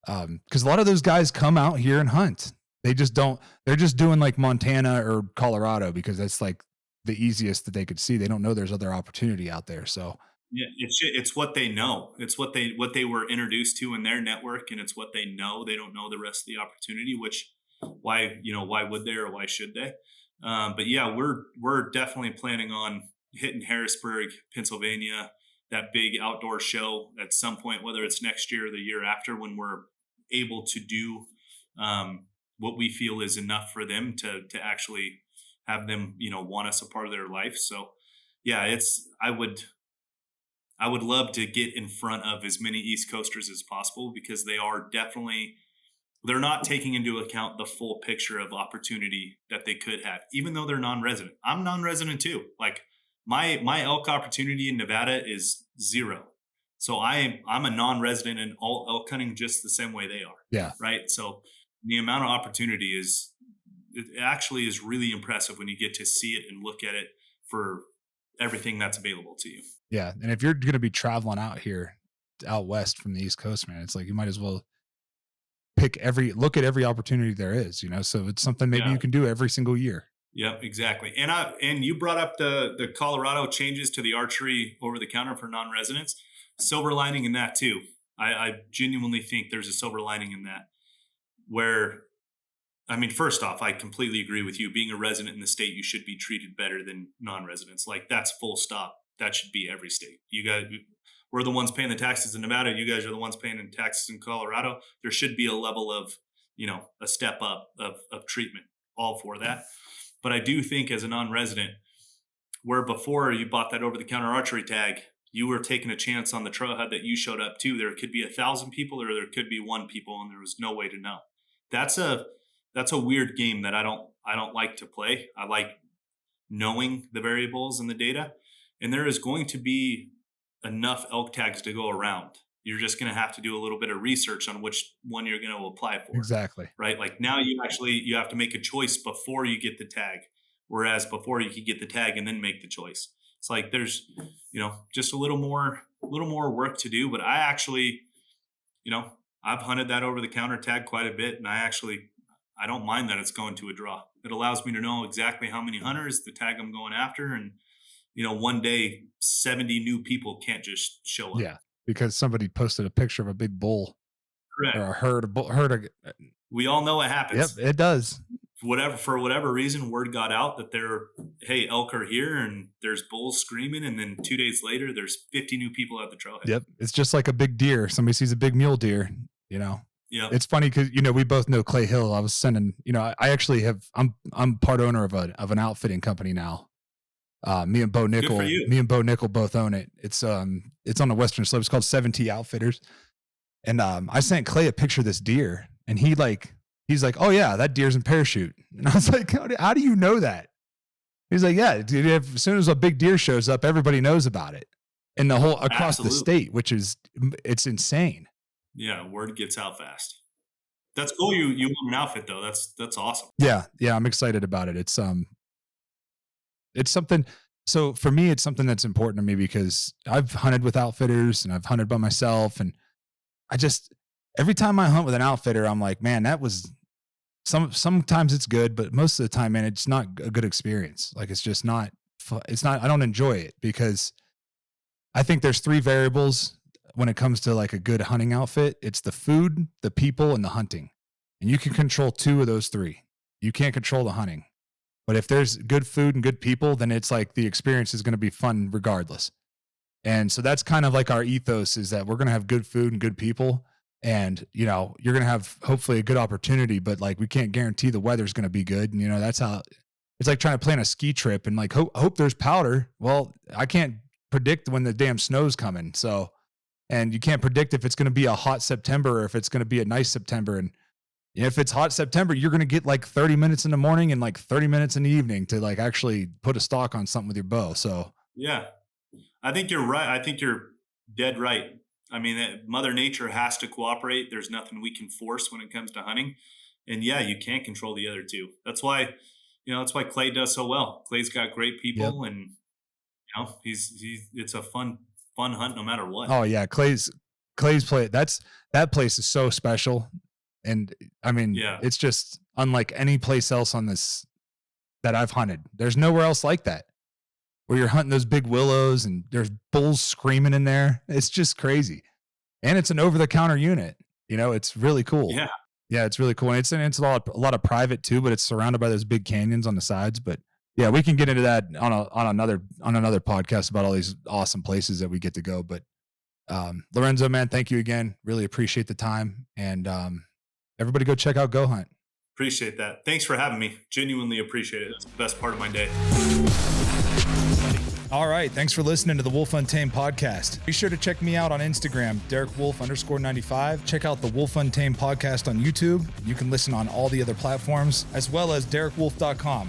Cause a lot of those guys come out here and hunt. They're just doing like Montana or Colorado because that's like the easiest that they could see. They don't know there's other opportunity out there. So yeah, it's what they know. It's what they were introduced to in their network, and it's what they know. They don't know the rest of the opportunity, which why would they, or why should they? But yeah, we're definitely planning on hitting Harrisburg, Pennsylvania, that big outdoor show at some point, whether it's next year or the year after, when we're able to do what we feel is enough for them to actually have them, want us a part of their life. So yeah, I would love to get in front of as many East Coasters as possible, because they're not taking into account the full picture of opportunity that they could have, even though they're non-resident. I'm non-resident too. Like, my elk opportunity in Nevada is 0. So I'm a non-resident in all elk hunting just the same way they are. Yeah. Right. So the amount of opportunity it actually is really impressive when you get to see it and look at it for everything that's available to you. Yeah. And if you're going to be traveling out west from the East Coast, man, it's like, you might as well look at every opportunity there is, so it's something maybe you can do every single year. Yep, exactly. And you brought up the Colorado changes to the archery over the counter for non-residents. Silver lining in that too. I genuinely think there's a silver lining in that, where, first off, I completely agree with you. Being a resident in the state, you should be treated better than non-residents. Like, that's full stop. That should be every state. We're the ones paying the taxes in Nevada. You guys are the ones paying the taxes in Colorado. There should be a level of, a step up of treatment, all for that. But I do think, as a non-resident, where before you bought that over-the-counter archery tag, you were taking a chance on the trailhead that you showed up to. There could be 1,000 people, or there could be 1 people, and there was no way to know. That's a weird game that I don't like to play. I like knowing the variables and the data, and there is going to be enough elk tags to go around. You're just going to have to do a little bit of research on which one you're going to apply for. Exactly. Right. Like, now you have to make a choice before you get the tag. Whereas before, you could get the tag and then make the choice. It's like, there's, just a little more work to do. But I actually, I've hunted that over the counter tag quite a bit. And I don't mind that it's going to a draw. It allows me to know exactly how many hunters, the tag I'm going after. And, one day, 70 new people can't just show up. Yeah. Because somebody posted a picture of a big bull. Correct. Or a herd. We all know what happens. Yep, it does. For whatever reason, word got out that elk are here, and there's bulls screaming. And then 2 days later, there's 50 new people at the trailhead. Yep. It's just like a big deer. Somebody sees a big mule deer, Yeah, Yeah. It's funny because, we both know Clay Hill. I was sending, I actually I'm part owner of an outfitting company now. Me and Bo Nickel both own it. It's on the Western Slope. It's called 7T Outfitters. And I sent Clay a picture of this deer, and he's like, oh yeah, that deer's in parachute. And I was like, how do you know that? He's like, yeah, dude, as soon as a big deer shows up, everybody knows about it. And the whole across the state, it's insane. Yeah, word gets out fast. That's cool. You want an outfit though. That's awesome. Yeah, I'm excited about it. It's something. So for me, it's something that's important to me because I've hunted with outfitters and I've hunted by myself, and every time I hunt with an outfitter, I'm like, man, that was sometimes it's good, but most of the time, man, it's not a good experience. Like it's just not. I don't enjoy it because I think there's 3 variables when it comes to like a good hunting outfit. It's the food, the people, and the hunting. And you can control 2 of those 3. You can't control the hunting. But if there's good food and good people, then it's like the experience is going to be fun regardless. And so that's kind of like our ethos, is that we're going to have good food and good people. And, you're going to have hopefully a good opportunity, but like we can't guarantee the weather's going to be good. And, that's how it's like trying to plan a ski trip and like hope there's powder. Well, I can't predict when the damn snow's coming. So, and you can't predict if it's going to be a hot September or if it's going to be a nice September. And if it's hot September, you're going to get like 30 minutes in the morning and like 30 minutes in the evening to like actually put a stock on something with your bow. So yeah, I think you're right. I think you're dead right. I mean, Mother Nature has to cooperate. There's nothing we can force when it comes to hunting. And yeah, you can't control the other 2. That's why Clay does so well. Clay's got great people. Yep. And it's a fun hunt no matter what. Oh yeah. Clay's play. That place is so special. And I mean, It's just unlike any place else on this that I've hunted. There's nowhere else like that where you're hunting those big willows and there's bulls screaming in there. It's just crazy. And it's an over the counter unit. It's really cool. Yeah. Yeah. It's really cool. And it's a lot of private too, but it's surrounded by those big canyons on the sides. But yeah, we can get into that on another podcast about all these awesome places that we get to go. But Lorenzo, man, thank you again. Really appreciate the time. And everybody go check out GoHunt. Appreciate that. Thanks for having me. Genuinely appreciate it. It's the best part of my day. All right. Thanks for listening to the Wolfe Untamed Podcast. Be sure to check me out on Instagram, DerekWolf_95. Check out the Wolfe Untamed Podcast on YouTube. You can listen on all the other platforms, as well as DerekWolf.com.